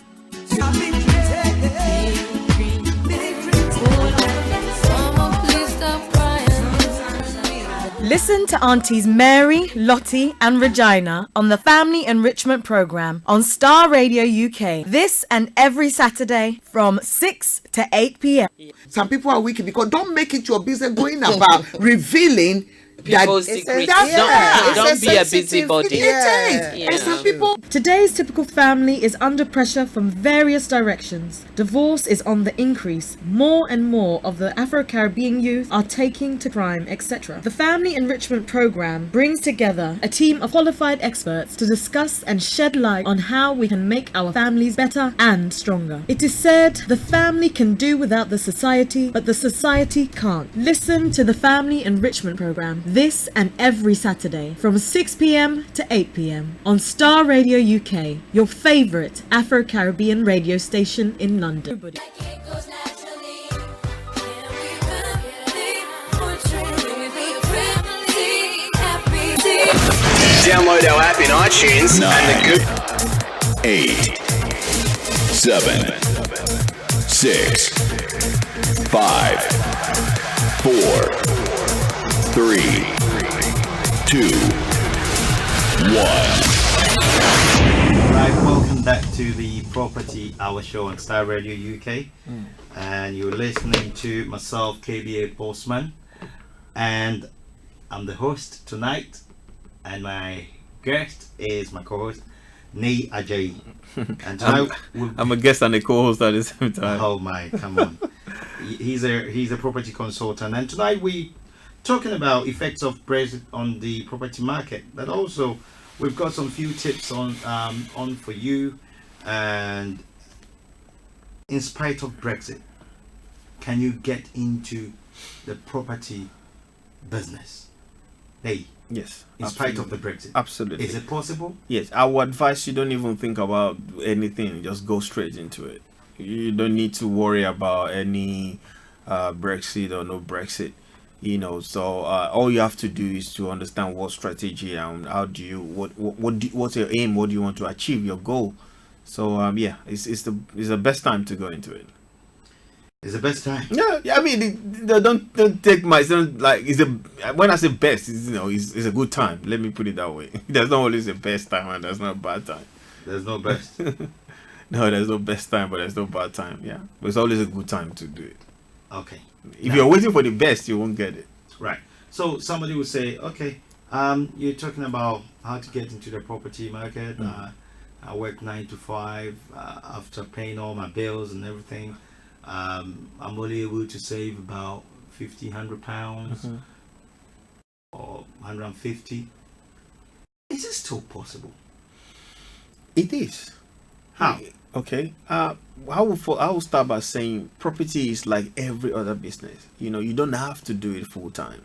Listen to Aunties Mary, Lottie and Regina on the Family Enrichment Programme on Star Radio UK. This and every Saturday from 6 to 8 p.m. Some people are wicked because don't make it your business going about revealing People's secrets. Don't be a busybody. And some people. Today's typical family is under pressure from various directions. Divorce is on the increase. More and more of the Afro-Caribbean youth are taking to crime, etc. The Family Enrichment Programme brings together a team of qualified experts to discuss and shed light on how we can make our families better and stronger. It is said the family can do without the society, but the society can't. Listen to the Family Enrichment Programme this and every Saturday from 6 p.m. to 8 p.m. on Star Radio UK, your favourite Afro-Caribbean radio station in London. Download our app in iTunes 9, and the good 8, 7, 6, 5, 4, 3, 2, 1. Right, welcome back to the Property Hour show on Star Radio UK. And you're listening to myself, KBA Postman. And I'm the host tonight. And my guest is my co-host, Nei Ajay. And tonight I'm a guest and a co-host at the same time. Oh my, come on. He's a property consultant. And tonight we talking about effects of Brexit on the property market, but also we've got some few tips on for you. And in spite of Brexit, can you get into the property business? Hey, yes, in spite of the Brexit, absolutely. Is it possible? Yes, I would advise you don't even think about anything, just go straight into it. You don't need to worry about any Brexit or no Brexit. So all you have to do is to understand what strategy and how do you what's your aim, what do you want to achieve, your goal. So it's the best time to go into it. It's the best time. Yeah, I mean, don't take my son like when I say best, it's a good time. Let me put it that way. There's not always a best time and there's not a bad time. There's no best. No, there's no best time, but there's no bad time. Yeah, but it's always a good time to do it. Okay. If you're waiting for the best, you won't get it. Right. So somebody will say, okay, you're talking about how to get into the property market. I work 9 to 5 after paying all my bills and everything. I'm only able to save about £1,500 or 150. Is it still possible? It is. How? Okay. I will start by saying property is like every other business. You don't have to do it full time.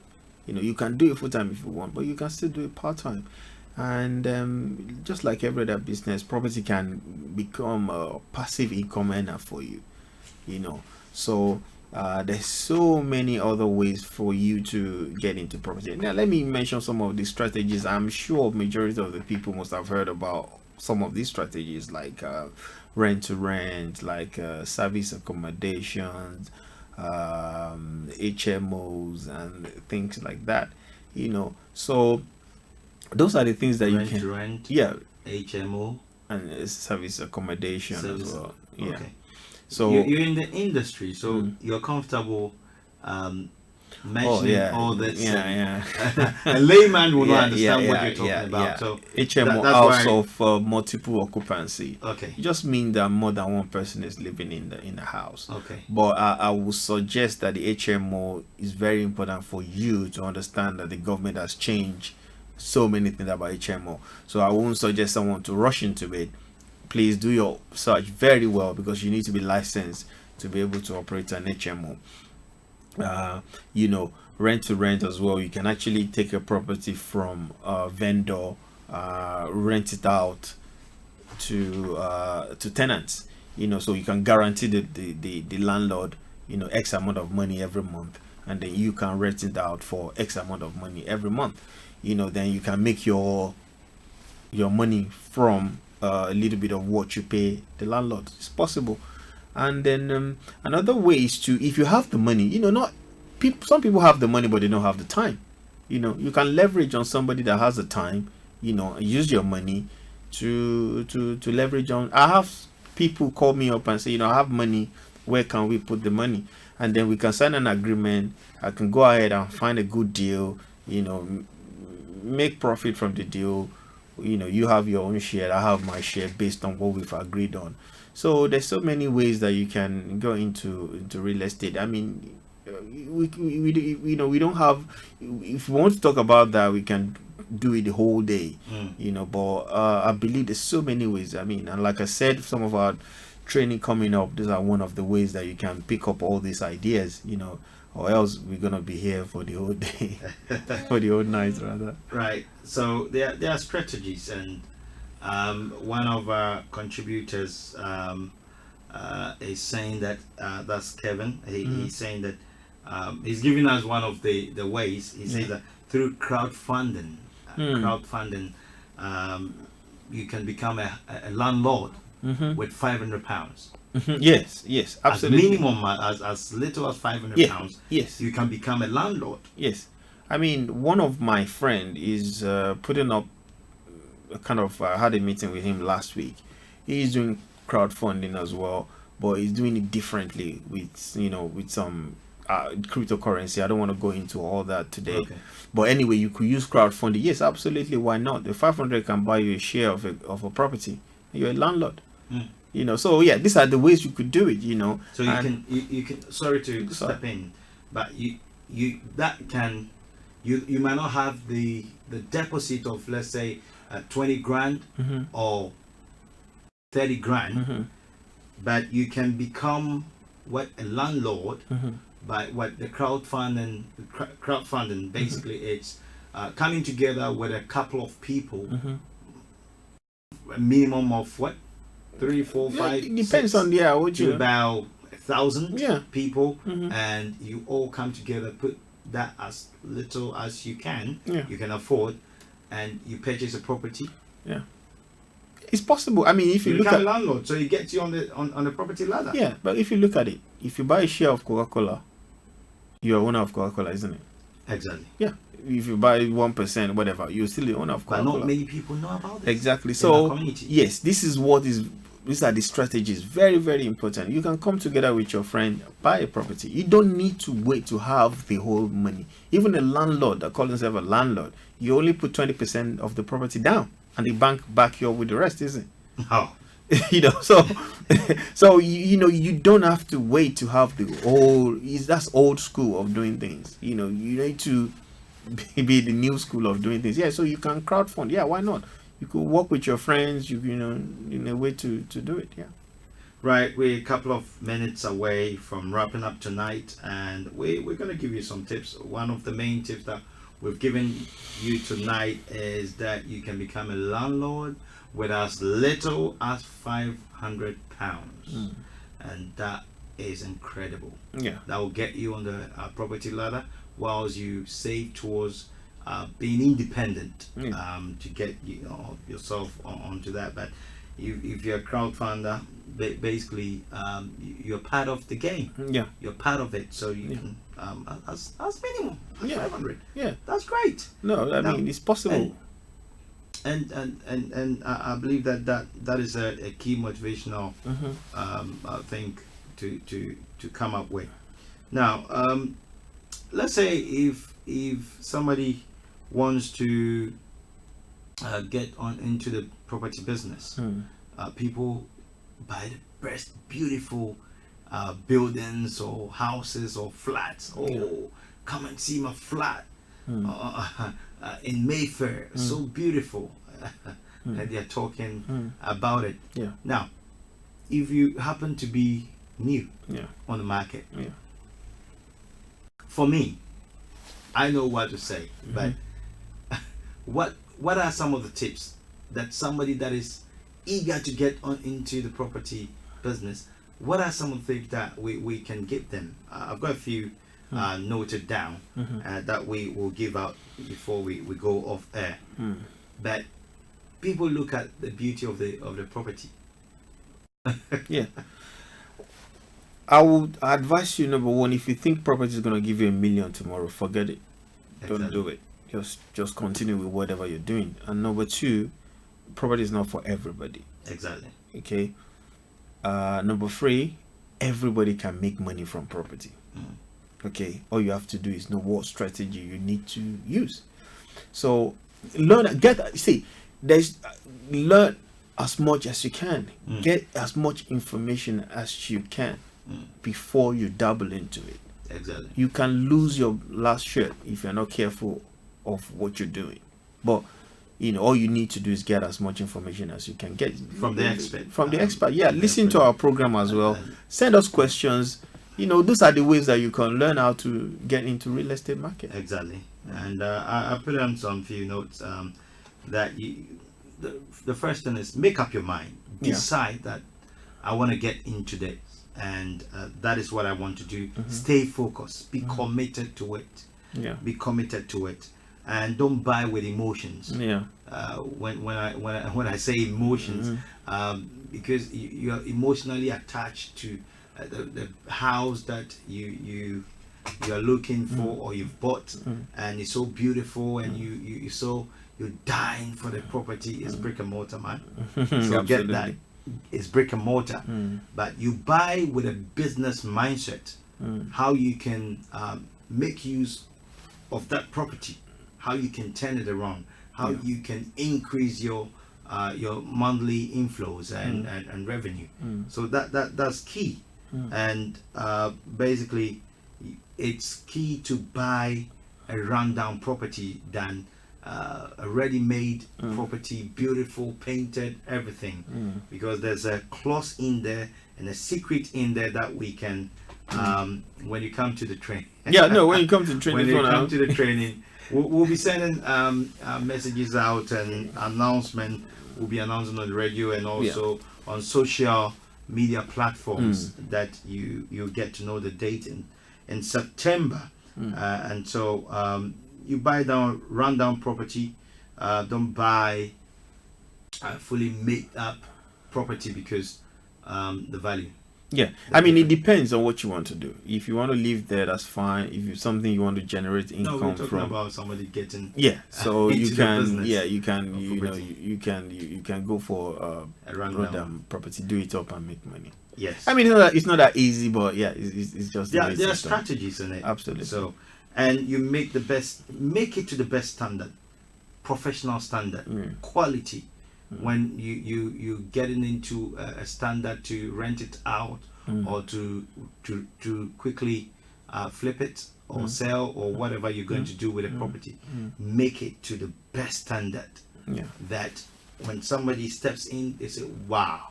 You can do it full time if you want, but you can still do it part time. And just like every other business, property can become a passive income earner for you. So there's so many other ways for you to get into property. Now let me mention some of the strategies. I'm sure majority of the people must have heard about some of these strategies, like rent to rent, like service accommodations, HMOs and things like that. So those are the things that rent you can to rent, HMO and service accommodation as well. Yeah. Okay. So you're in the industry, so you're comfortable mentioning all that. A layman will not understand what you're talking about. So HMO, house of multiple occupancy. Okay. It just means that more than one person is living in the house. Okay. But I would suggest that the HMO is very important for you to understand that the government has changed so many things about HMO. So I won't suggest someone to rush into it. Please do your search very well, because you need to be licensed to be able to operate an HMO. Rent to rent as well. You can actually take a property from a vendor, rent it out to tenants. So you can guarantee the landlord X amount of money every month, and then you can rent it out for X amount of money every month. Then you can make your money from a little bit of what you pay the landlord. It's possible. And then another way is to, if you have the money, some people have the money but they don't have the time. You can leverage on somebody that has the time, use your money to leverage on. I have people call me up and say, I have money, where can we put the money? And then we can sign an agreement. I can go ahead and find a good deal, make profit from the deal. You have your own share, I have my share, based on what we've agreed on. So there's so many ways that you can go into real estate. I mean, we don't have, if we want to talk about that, we can do it the whole day. But I believe there's so many ways. I mean, and like I said, some of our training coming up, these are one of the ways that you can pick up all these ideas, or else we're gonna be here for the whole day, for the whole night rather. Right. So there are strategies, and one of our contributors is saying that that's Kevin. He's saying that he's giving us one of the ways. He says that through crowdfunding, you can become a landlord with £500. Yes, absolutely. As minimum, as little as £500. Yes, you can become a landlord. Yes, I mean, one of my friend is putting up a kind of had a meeting with him last week. He's doing crowdfunding as well, but he's doing it differently with some cryptocurrency. I don't want to go into all that today. Okay. But anyway, you could use crowdfunding. Yes, absolutely. Why not? The 500 can buy you a share of a property. You're a landlord. So yeah, these are the ways you could do it. So you can. Sorry to step in, but you might not have the deposit of, let's say, 20 grand or 30 grand, but you can become a landlord by what the crowdfunding basically it's coming together with a couple of people, a minimum of 3, 4, 5, it depends 6, on to about 1,000 people, and you all come together, put that as little as you can afford, and you purchase a property. It's possible. I mean, if you look become at a landlord, so it gets you on the property ladder. Yeah, but if you look at it, if you buy a share of Coca-Cola, you're owner of Coca-Cola, isn't it? Exactly. Yeah. If you buy 1%, whatever, you're still the owner of But Coca-Cola. not many people know about this. Exactly. in So our community. yes, these are the strategies. Very, very important. You can come together with your friend, buy a property. You don't need to wait to have the whole money. Even a landlord that calls himself a landlord, you only put 20% of the property down, and the bank back you up with the rest, isn't it? Oh. So you don't have to wait to have the whole. That's old school of doing things. You need to be the new school of doing things. Yeah, so you can crowdfund. Yeah, why not? You could work with your friends. In a way to do it. Yeah. Right, we're a couple of minutes away from wrapping up tonight, and we're going to give you some tips. One of the main tips that we've given you tonight is that you can become a landlord with as little as £500, and that is incredible. Yeah, that will get you on the property ladder, whilst you save towards being independent, to get yourself onto that. But if you're a crowdfunder, basically you're part of the game. Yeah, you're part of it, so you can as minimum 500. Yeah, that's great. No, I mean it's possible. And I believe that is a key motivational thing to come up with. Now, let's say if somebody wants to get on into the property business, people buy the best beautiful buildings or houses or flats. Come and see my flat in Mayfair, so beautiful. And they're talking about it. Yeah. Now, if you happen to be new on the market, for me, I know what to say, but what are some of the tips that somebody that is eager to get on into the property business, what are some of the things that we can give them? I've got a few noted down that we will give out before we go off air. But people look at the beauty of the property. Yeah, I would advise you, number one, if you think property is going to give you $1 million tomorrow, forget it. Don't do it. Just continue with whatever you're doing. And number two, property is not for everybody. Exactly. Okay. Number three, everybody can make money from property. Okay. All you have to do is know what strategy you need to use. So learn as much as you can. Get as much information as you can before you dabble into it. Exactly. You can lose your last shirt if you're not careful of what you're doing. But all you need to do is get as much information as you can get from the expert. Yeah, listen to our program as well. Send us questions. Those are the ways that you can learn how to get into real estate market. Exactly. And I put on some few notes that the first thing is make up your mind. Decide that I want to get into this, and that is what I want to do. Stay focused. Be committed to it. Yeah. Be committed to it, and don't buy with emotions. Yeah. When I say emotions, because you're emotionally attached to the house that you're looking for or you've bought, and it's so beautiful, and you're dying for the property. It's brick and mortar, man. So get that. It's brick and mortar, but you buy with a business mindset. How you can make use of that property, how you can turn it around, how you can increase your monthly inflows and revenue. So that's key. And basically it's key to buy a rundown property than a ready-made property, beautiful, painted, everything, because there's a clause in there and a secret in there that we can when you come to the training. When you come to the training, when you come to the training, we'll be sending messages out and announcement. We'll be announcing on the radio and also on social media platforms that you get to know the date in September. And so you buy down rundown property. Don't buy fully made up property because the value. Yeah, I mean, it depends on what you want to do. If you want to live there, that's fine. If it's something you want to generate income we're talking from, about somebody getting so into you the can, business you can, of property. you can go for A rundown. property, do it up and make money. Yes, I mean, it's not that easy, but it's just there are strategies in it. Absolutely. So, and you make it to the best standard, professional standard, quality. When you getting into a standard to rent it out or to quickly flip it or sell or whatever you're going to do with a property, make it to the best standard. That when somebody steps in, they say, "Wow."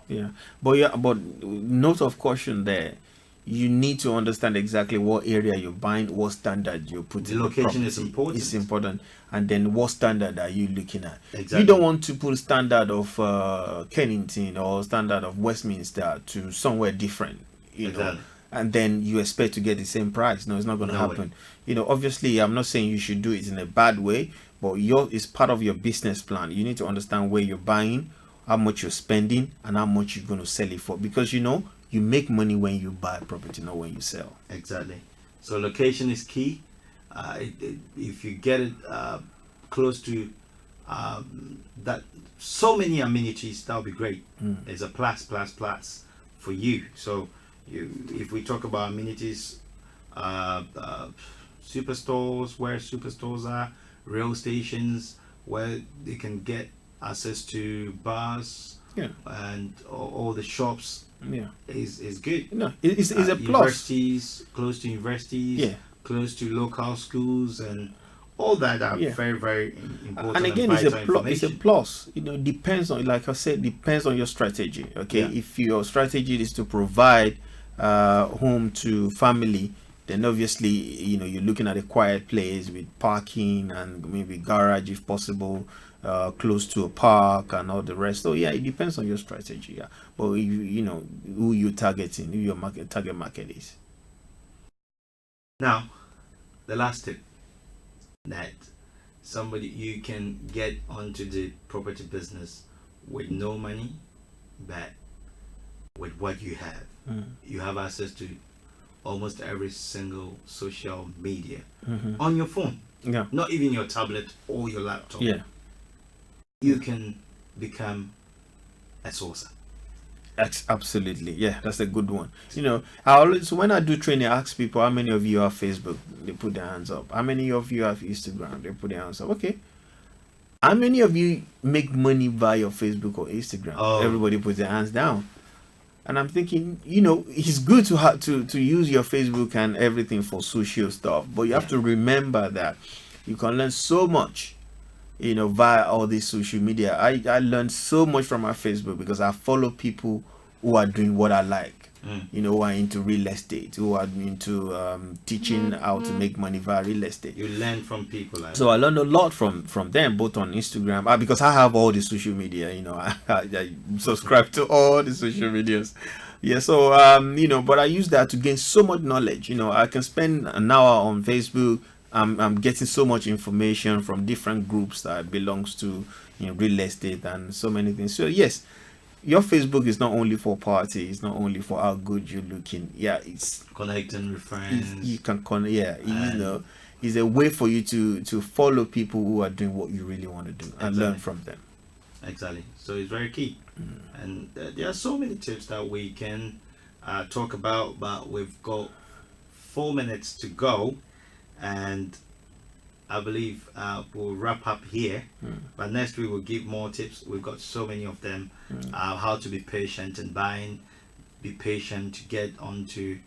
But note of caution there. You need to understand exactly what area you're buying, what standard you're putting. The location is important. It's important, and then what standard are you looking at? Exactly. You don't want to put standard of Kennington or standard of Westminster to somewhere different, you know, and then you expect to get the same price. No, it's not going to happen. You know, obviously, I'm not saying you should do it in a bad way, but it's part of your business plan. You need to understand where you're buying, how much you're spending, and how much you're going to sell it for, because you make money when you buy property, not when you sell. Exactly. So location is key. If you get it close to that, so many amenities, that would be great. It's a plus for you. So if we talk about amenities, superstores, where superstores are, rail stations, where they can get access to bars, and all the shops. Is good. No, it's a plus. Universities, close to universities, close to local schools, and all that are very, very important. And again, it's a plus. You know, depends on, like I said, depends on your strategy. Okay, if your strategy is to provide home to family, then obviously you're looking at a quiet place with parking and maybe garage if possible. Close to a park and all the rest. So it depends on your strategy. But you know who you're targeting, who your target market is. Now, the last tip that you can get onto the property business with no money, but with what you have. You have access to almost every single social media on your phone. Not even your tablet or your laptop. You can become a sourcer. Absolutely, that's a good one. I always, when I do training, I ask people, how many of you have Facebook? They put their hands up. How many of you have Instagram? They put their hands up. Okay, how many of you make money via Facebook or Instagram? Everybody puts their hands down. And I'm thinking, it's good to have to use your Facebook and everything for social stuff, but you have to remember that you can learn so much via all this social media. I learned so much from my Facebook because I follow people who are doing what I like, who are into real estate, who are into teaching how to make money via real estate. You learn from people so I learned a lot from them, both on Instagram, because I have all the social media. I subscribe to all the social medias. So but I use that to gain so much knowledge. I can spend an hour on Facebook. I'm getting so much information from different groups that belongs to real estate and so many things. So yes, your Facebook is not only for party, it's not only for how good you're looking. It's connecting with friends. You can it's a way for you to follow people who are doing what you really want to do and learn from them. Exactly. So it's very key. And there are so many tips that we can talk about, but we've got 4 minutes to go. And I believe we'll wrap up here, but next week we'll give more tips. We've got so many of them. How to be patient in buying, be patient to get onto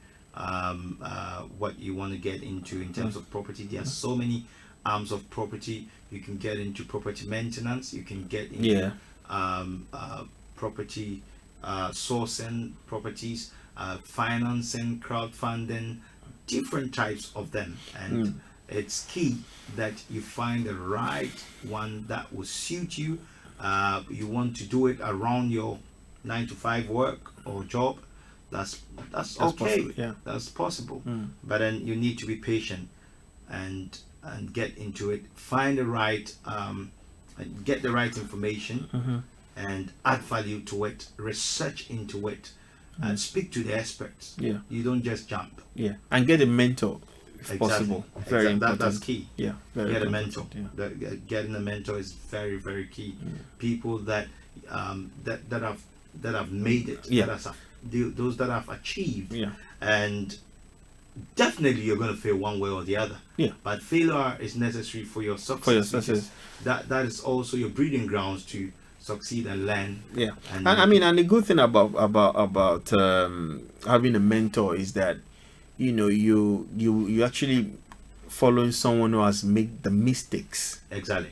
what you want to get into in terms of property. There are so many arms of property. You can get into property maintenance, you can get into property sourcing properties, financing, crowdfunding, different types of them. And it's key that you find the right one that will suit you. You want to do it around your 9-to-5 work or job, that's okay. Possible, that's possible. But then you need to be patient and get into it, find the right get the right information and add value to it, research into it. and speak to the experts. Yeah. You don't just jump. Yeah, and get a mentor if possible. Very important. That's key. Yeah, very get a important. mentor. Getting a mentor is very, very key. People that have made it. Yeah. Those that have achieved. Yeah. And definitely you're going to fail one way or the other. Yeah. But failure is necessary for your success. For your success. That is also your breeding grounds to succeed and learn. Yeah. And I mean, and the good thing about having a mentor is that, you know, you actually following someone who has made the mistakes. Exactly.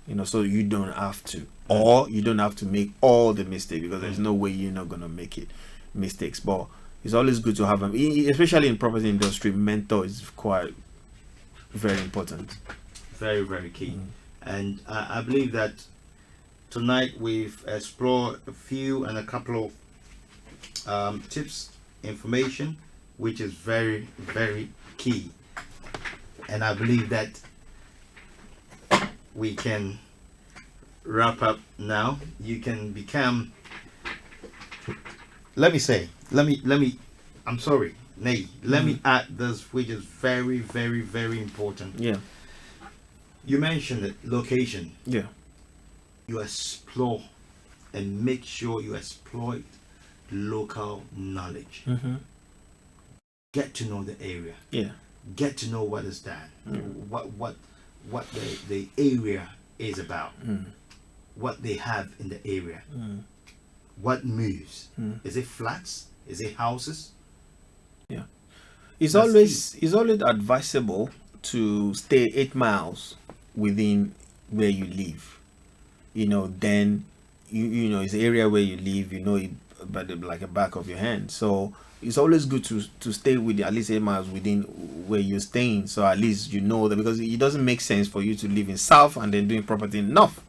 You know, so you don't have to, or you don't have to make all the mistakes, because there's no way you're not gonna make it mistakes. But it's always good to have them, especially in property industry. Mentor is quite very important. Very, very key. And I believe that tonight we've explored a couple of tips, information, which is very, very key. And I believe that we can wrap up now. You can become, let me add this, which is very, very, very important. Yeah. You mentioned it, location. Yeah. You explore and make sure you exploit local knowledge. Get to know the area. Yeah. Get to know what is done. What the area is about. What they have in the area. What moves. Is it flats? Is it houses? Yeah. It's always advisable to stay 8 miles within where you live. You know, then you know it's the area where you live, you know it by like a back of your hand. So it's always good to stay with at least 8 miles within where you're staying, so at least you know that, because it doesn't make sense for you to live in South and then doing property in North.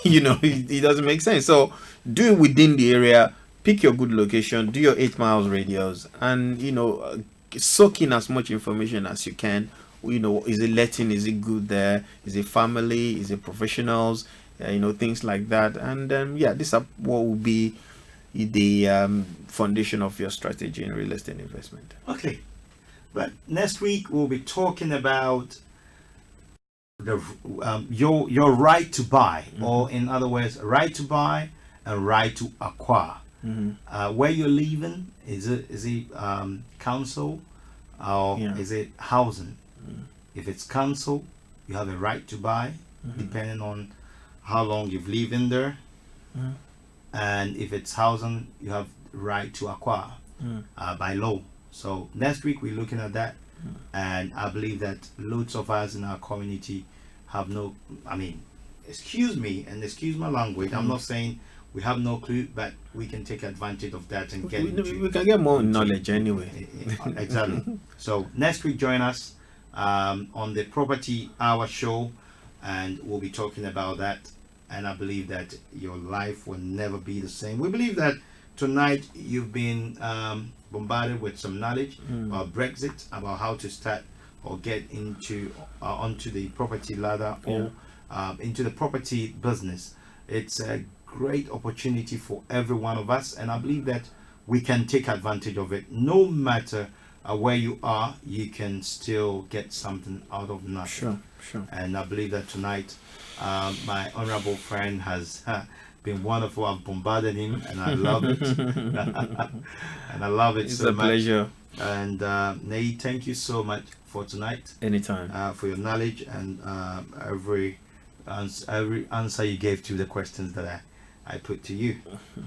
You know, it doesn't make sense. So do it within the area, pick your good location, do your 8 miles radius, and you know, soak in as much information as you can. You know, is it letting, is it good there, is it family, is it professionals, you know, things like that. And yeah, this is what will be the foundation of your strategy in real estate investment. Okay, but next week we'll be talking about the your right to buy, or in other words, right to buy and right to acquire. Where you're living, is it council or is it housing? If it's council, you have a right to buy, depending on how long you've lived in there. And if it's housing, you have right to acquire by law. So next week we're looking at that, and I believe that loads of us in our community have no, I mean, excuse me and excuse my language, I'm not saying we have no clue, but we can take advantage of that and get we can get more knowledge anyway. Exactly. So next week join us on the Property Hour show, and we'll be talking about that. And I believe that your life will never be the same. We believe that tonight you've been bombarded with some knowledge about Brexit, about how to start or get into onto the property ladder, or into the property business. It's a great opportunity for every one of us, and I believe that we can take advantage of it. No matter where you are, you can still get something out of nothing. Sure. And I believe that tonight my honorable friend has been wonderful. I've bombarded him, and I love it. And I love it so much. It's a pleasure. And Nate, thank you so much for tonight. Anytime. For your knowledge and every answer you gave to the questions that I put to you.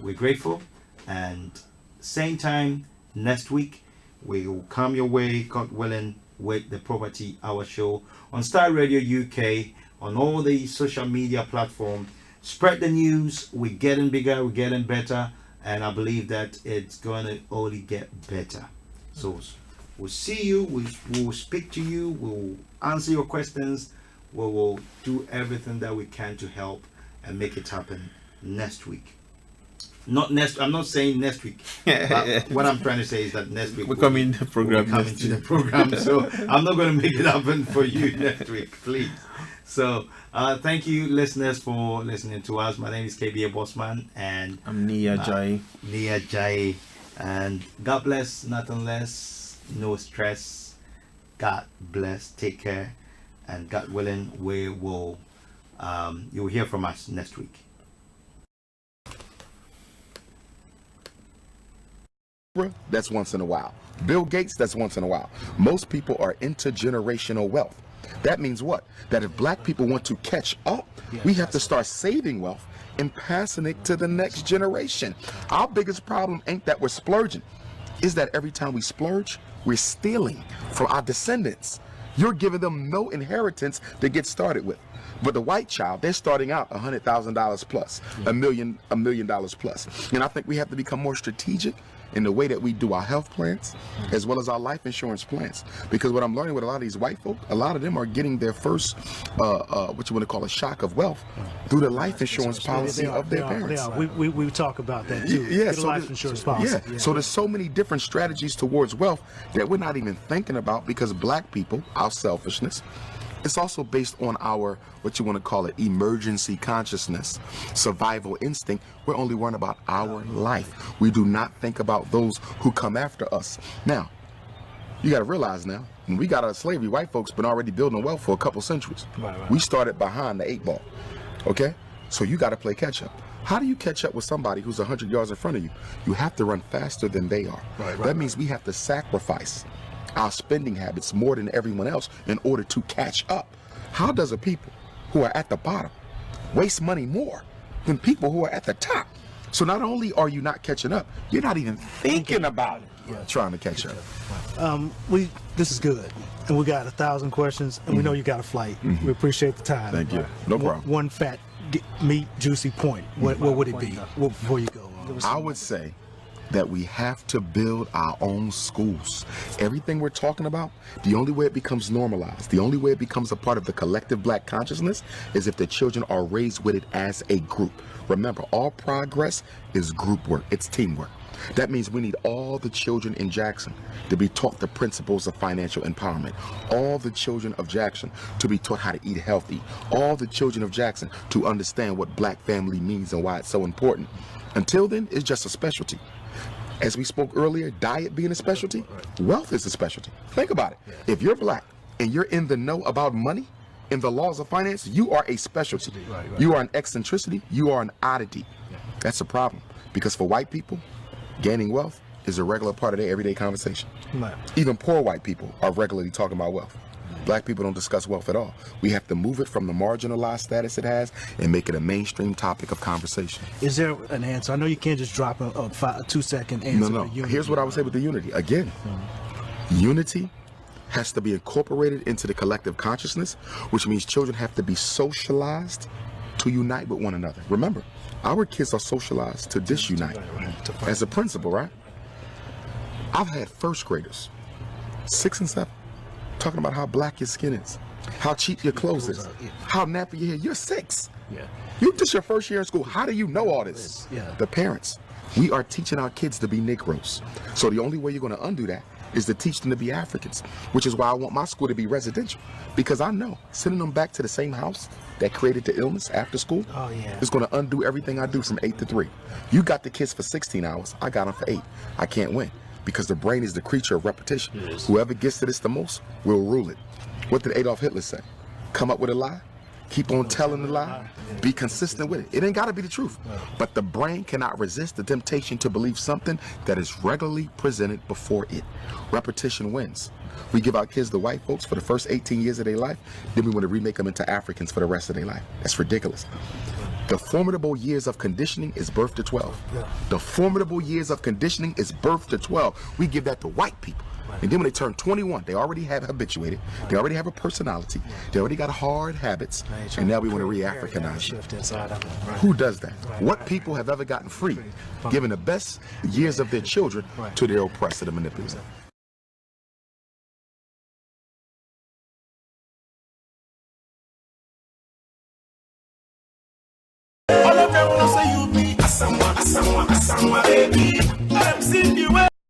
We're grateful. And same time next week, we will come your way, God willing, with the Property Hour show on Starr Radio UK, on all the social media platforms. Spread the news. We're getting bigger, we're getting better, and I believe that it's going to only get better. So we'll see you, we'll speak to you, we'll answer your questions, we will do everything that we can to help and make it happen next week. I'm not saying next week. But what I'm trying to say is that next week we're coming to the program. So I'm not going to make it happen for you next week, please. So thank you, listeners, for listening to us. My name is KBA Bossman, and I'm Nia Jai. And God bless, nothing less, no stress. God bless, take care, and God willing, we will you'll hear from us next week. That's once in a while. Bill Gates, that's once in a while. Most people are intergenerational wealth. That means what? That if black people want to catch up, we have to start saving wealth and passing it to the next generation. Our biggest problem ain't that we're splurging, is that every time we splurge, we're stealing from our descendants. You're giving them no inheritance to get started with. But the white child, they're starting out $100,000 plus, $1 million plus. And I think we have to become more strategic in the way that we do our health plans as well as our life insurance plans. Because what I'm learning with a lot of these white folk, a lot of them are getting their first, what you want to call a shock of wealth through the life insurance policy of their parents. We talk about that too. Yeah, so life insurance policy. Yeah, so there's so many different strategies towards wealth that we're not even thinking about because black people, our selfishness, it's also based on our, what you want to call it, emergency consciousness, survival instinct. We're only worrying about our life. We do not think about those who come after us. Now, you got to realize now, when we got out of slavery, white folks been already building wealth for a couple centuries. Right. We started behind the 8 ball, okay? So you got to play catch up. How do you catch up with somebody who's 100 yards in front of you? You have to run faster than they are. That means we have to sacrifice our spending habits more than everyone else in order to catch up. How does a people who are at the bottom waste money more than people who are at the top? So not only are you not catching up, you're not even thinking about trying to catch up. This is good, and we got 1,000 questions, and we know you got a flight. We appreciate the time. Thank you. No problem. One fat, meat, juicy point. What would it be before you go? I would say that we have to build our own schools. Everything we're talking about, the only way it becomes normalized, the only way it becomes a part of the collective black consciousness is if the children are raised with it as a group. Remember, all progress is group work, it's teamwork. That means we need all the children in Jackson to be taught the principles of financial empowerment. All the children of Jackson to be taught how to eat healthy. All the children of Jackson to understand what black family means and why it's so important. Until then, it's just a specialty. As we spoke earlier, diet being a specialty, wealth is a specialty. Think about it. If you're black and you're in the know about money and the laws of finance, you are a specialty. You are an eccentricity. You are an oddity. That's a problem. Because for white people, gaining wealth is a regular part of their everyday conversation. Even poor white people are regularly talking about wealth. Black people don't discuss wealth at all. We have to move it from the marginalized status it has and make it a mainstream topic of conversation. Is there an answer? I know you can't just drop a 2-second answer. No. Here's what I would say with the unity. Again, unity has to be incorporated into the collective consciousness, which means children have to be socialized to unite with one another. Remember, our kids are socialized to disunite. As a principal, right? I've had first graders, 6 and 7, talking about how black your skin is, how cheap your clothes is, how nappy your hair. You're 6. You just your first year in school. How do you know all this? The parents. We are teaching our kids to be Negroes. So the only way you're going to undo that is to teach them to be Africans, which is why I want my school to be residential. Because I know sending them back to the same house that created the illness after school is going to undo everything I do from 8 to 3. You got the kids for 16 hours. I got them for 8. I can't win because the brain is the creature of repetition. Whoever gets to this the most will rule it. What did Adolf Hitler say? Come up with a lie, keep on telling the lie, be consistent with it. It ain't got to be the truth. But the brain cannot resist the temptation to believe something that is regularly presented before it. Repetition wins. We give our kids the white folks for the first 18 years of their life, then we want to remake them into Africans for the rest of their life. That's ridiculous. The formidable years of conditioning is birth to 12. The formidable years of conditioning is birth to 12. We give that to white people. And then when they turn 21, they already have habituated. They already have a personality. They already got hard habits. And now we want to re-Africanize them. Who does that? What people have ever gotten free, giving the best years of their children to their oppressor to manipulate them? All of them know say you be a someone, baby. Let them see the way.